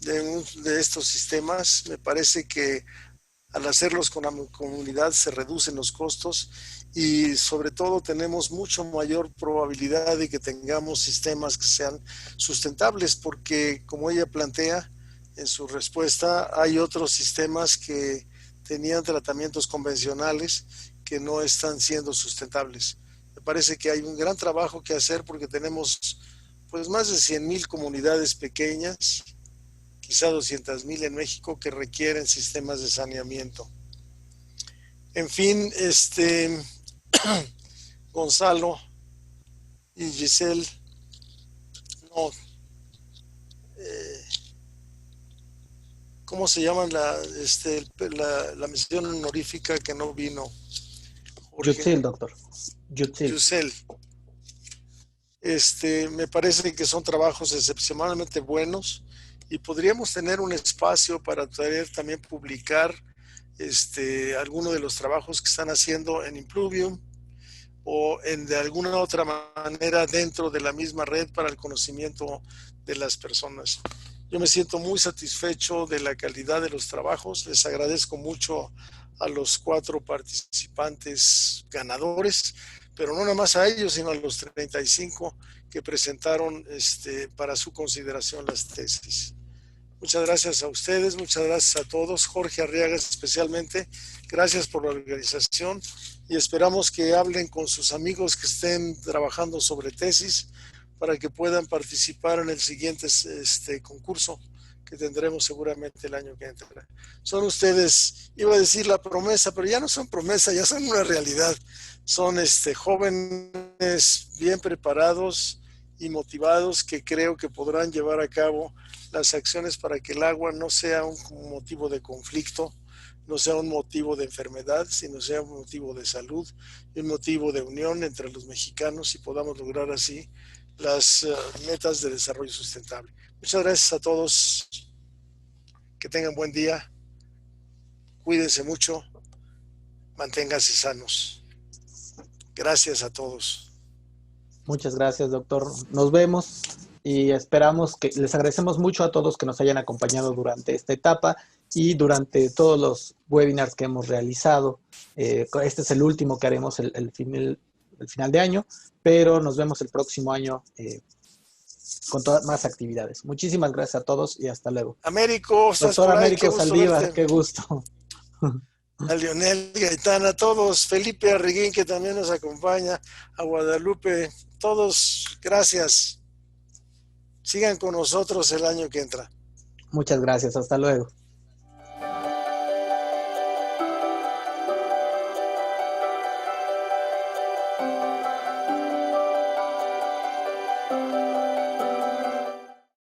de estos sistemas. Me parece que al hacerlos con la comunidad se reducen los costos y sobre todo tenemos mucho mayor probabilidad de que tengamos sistemas que sean sustentables, porque como ella plantea en su respuesta, hay otros sistemas que tenían tratamientos convencionales que no están siendo sustentables. Me parece que hay un gran trabajo que hacer porque tenemos pues más de 100,000 comunidades pequeñas, quizá 200,000 en México, que requieren sistemas de saneamiento. En fin, Gonzalo y Giselle, no, ¿cómo se llaman la mención honorífica que no vino? Yutzil, doctor. Yutzil. Me parece que son trabajos excepcionalmente buenos y podríamos tener un espacio para poder también publicar algunos de los trabajos que están haciendo en Impluvium o de alguna otra manera dentro de la misma red para el conocimiento de las personas. Yo me siento muy satisfecho de la calidad de los trabajos. Les agradezco mucho a los 4 participantes ganadores, pero no nada más a ellos, sino a los 35 que presentaron para su consideración las tesis. Muchas gracias a ustedes, muchas gracias a todos. Jorge Arriaga especialmente, gracias por la organización y esperamos que hablen con sus amigos que estén trabajando sobre tesis para que puedan participar en el siguiente concurso que tendremos seguramente el año que entra. Son ustedes, iba a decir la promesa, pero ya no son promesa, ya son una realidad. Son jóvenes bien preparados y motivados que creo que podrán llevar a cabo las acciones para que el agua no sea un motivo de conflicto, no sea un motivo de enfermedad, sino sea un motivo de salud y un motivo de unión entre los mexicanos y podamos lograr así las metas de desarrollo sustentable. Muchas gracias a todos. Que tengan buen día. Cuídense mucho. Manténganse sanos. Gracias a todos. Muchas gracias, doctor. Nos vemos y esperamos que les agradecemos mucho a todos que nos hayan acompañado durante esta etapa y durante todos los webinars que hemos realizado. Este es el último que haremos el final de año, pero nos vemos el próximo año con más actividades. Muchísimas gracias a todos y hasta luego. Américo, doctor Américo Saldívar, qué gusto. A Leonel Gaitán, a todos, Felipe Arreguín que también nos acompaña, a Guadalupe, todos, gracias. Sigan con nosotros el año que entra. Muchas gracias, hasta luego.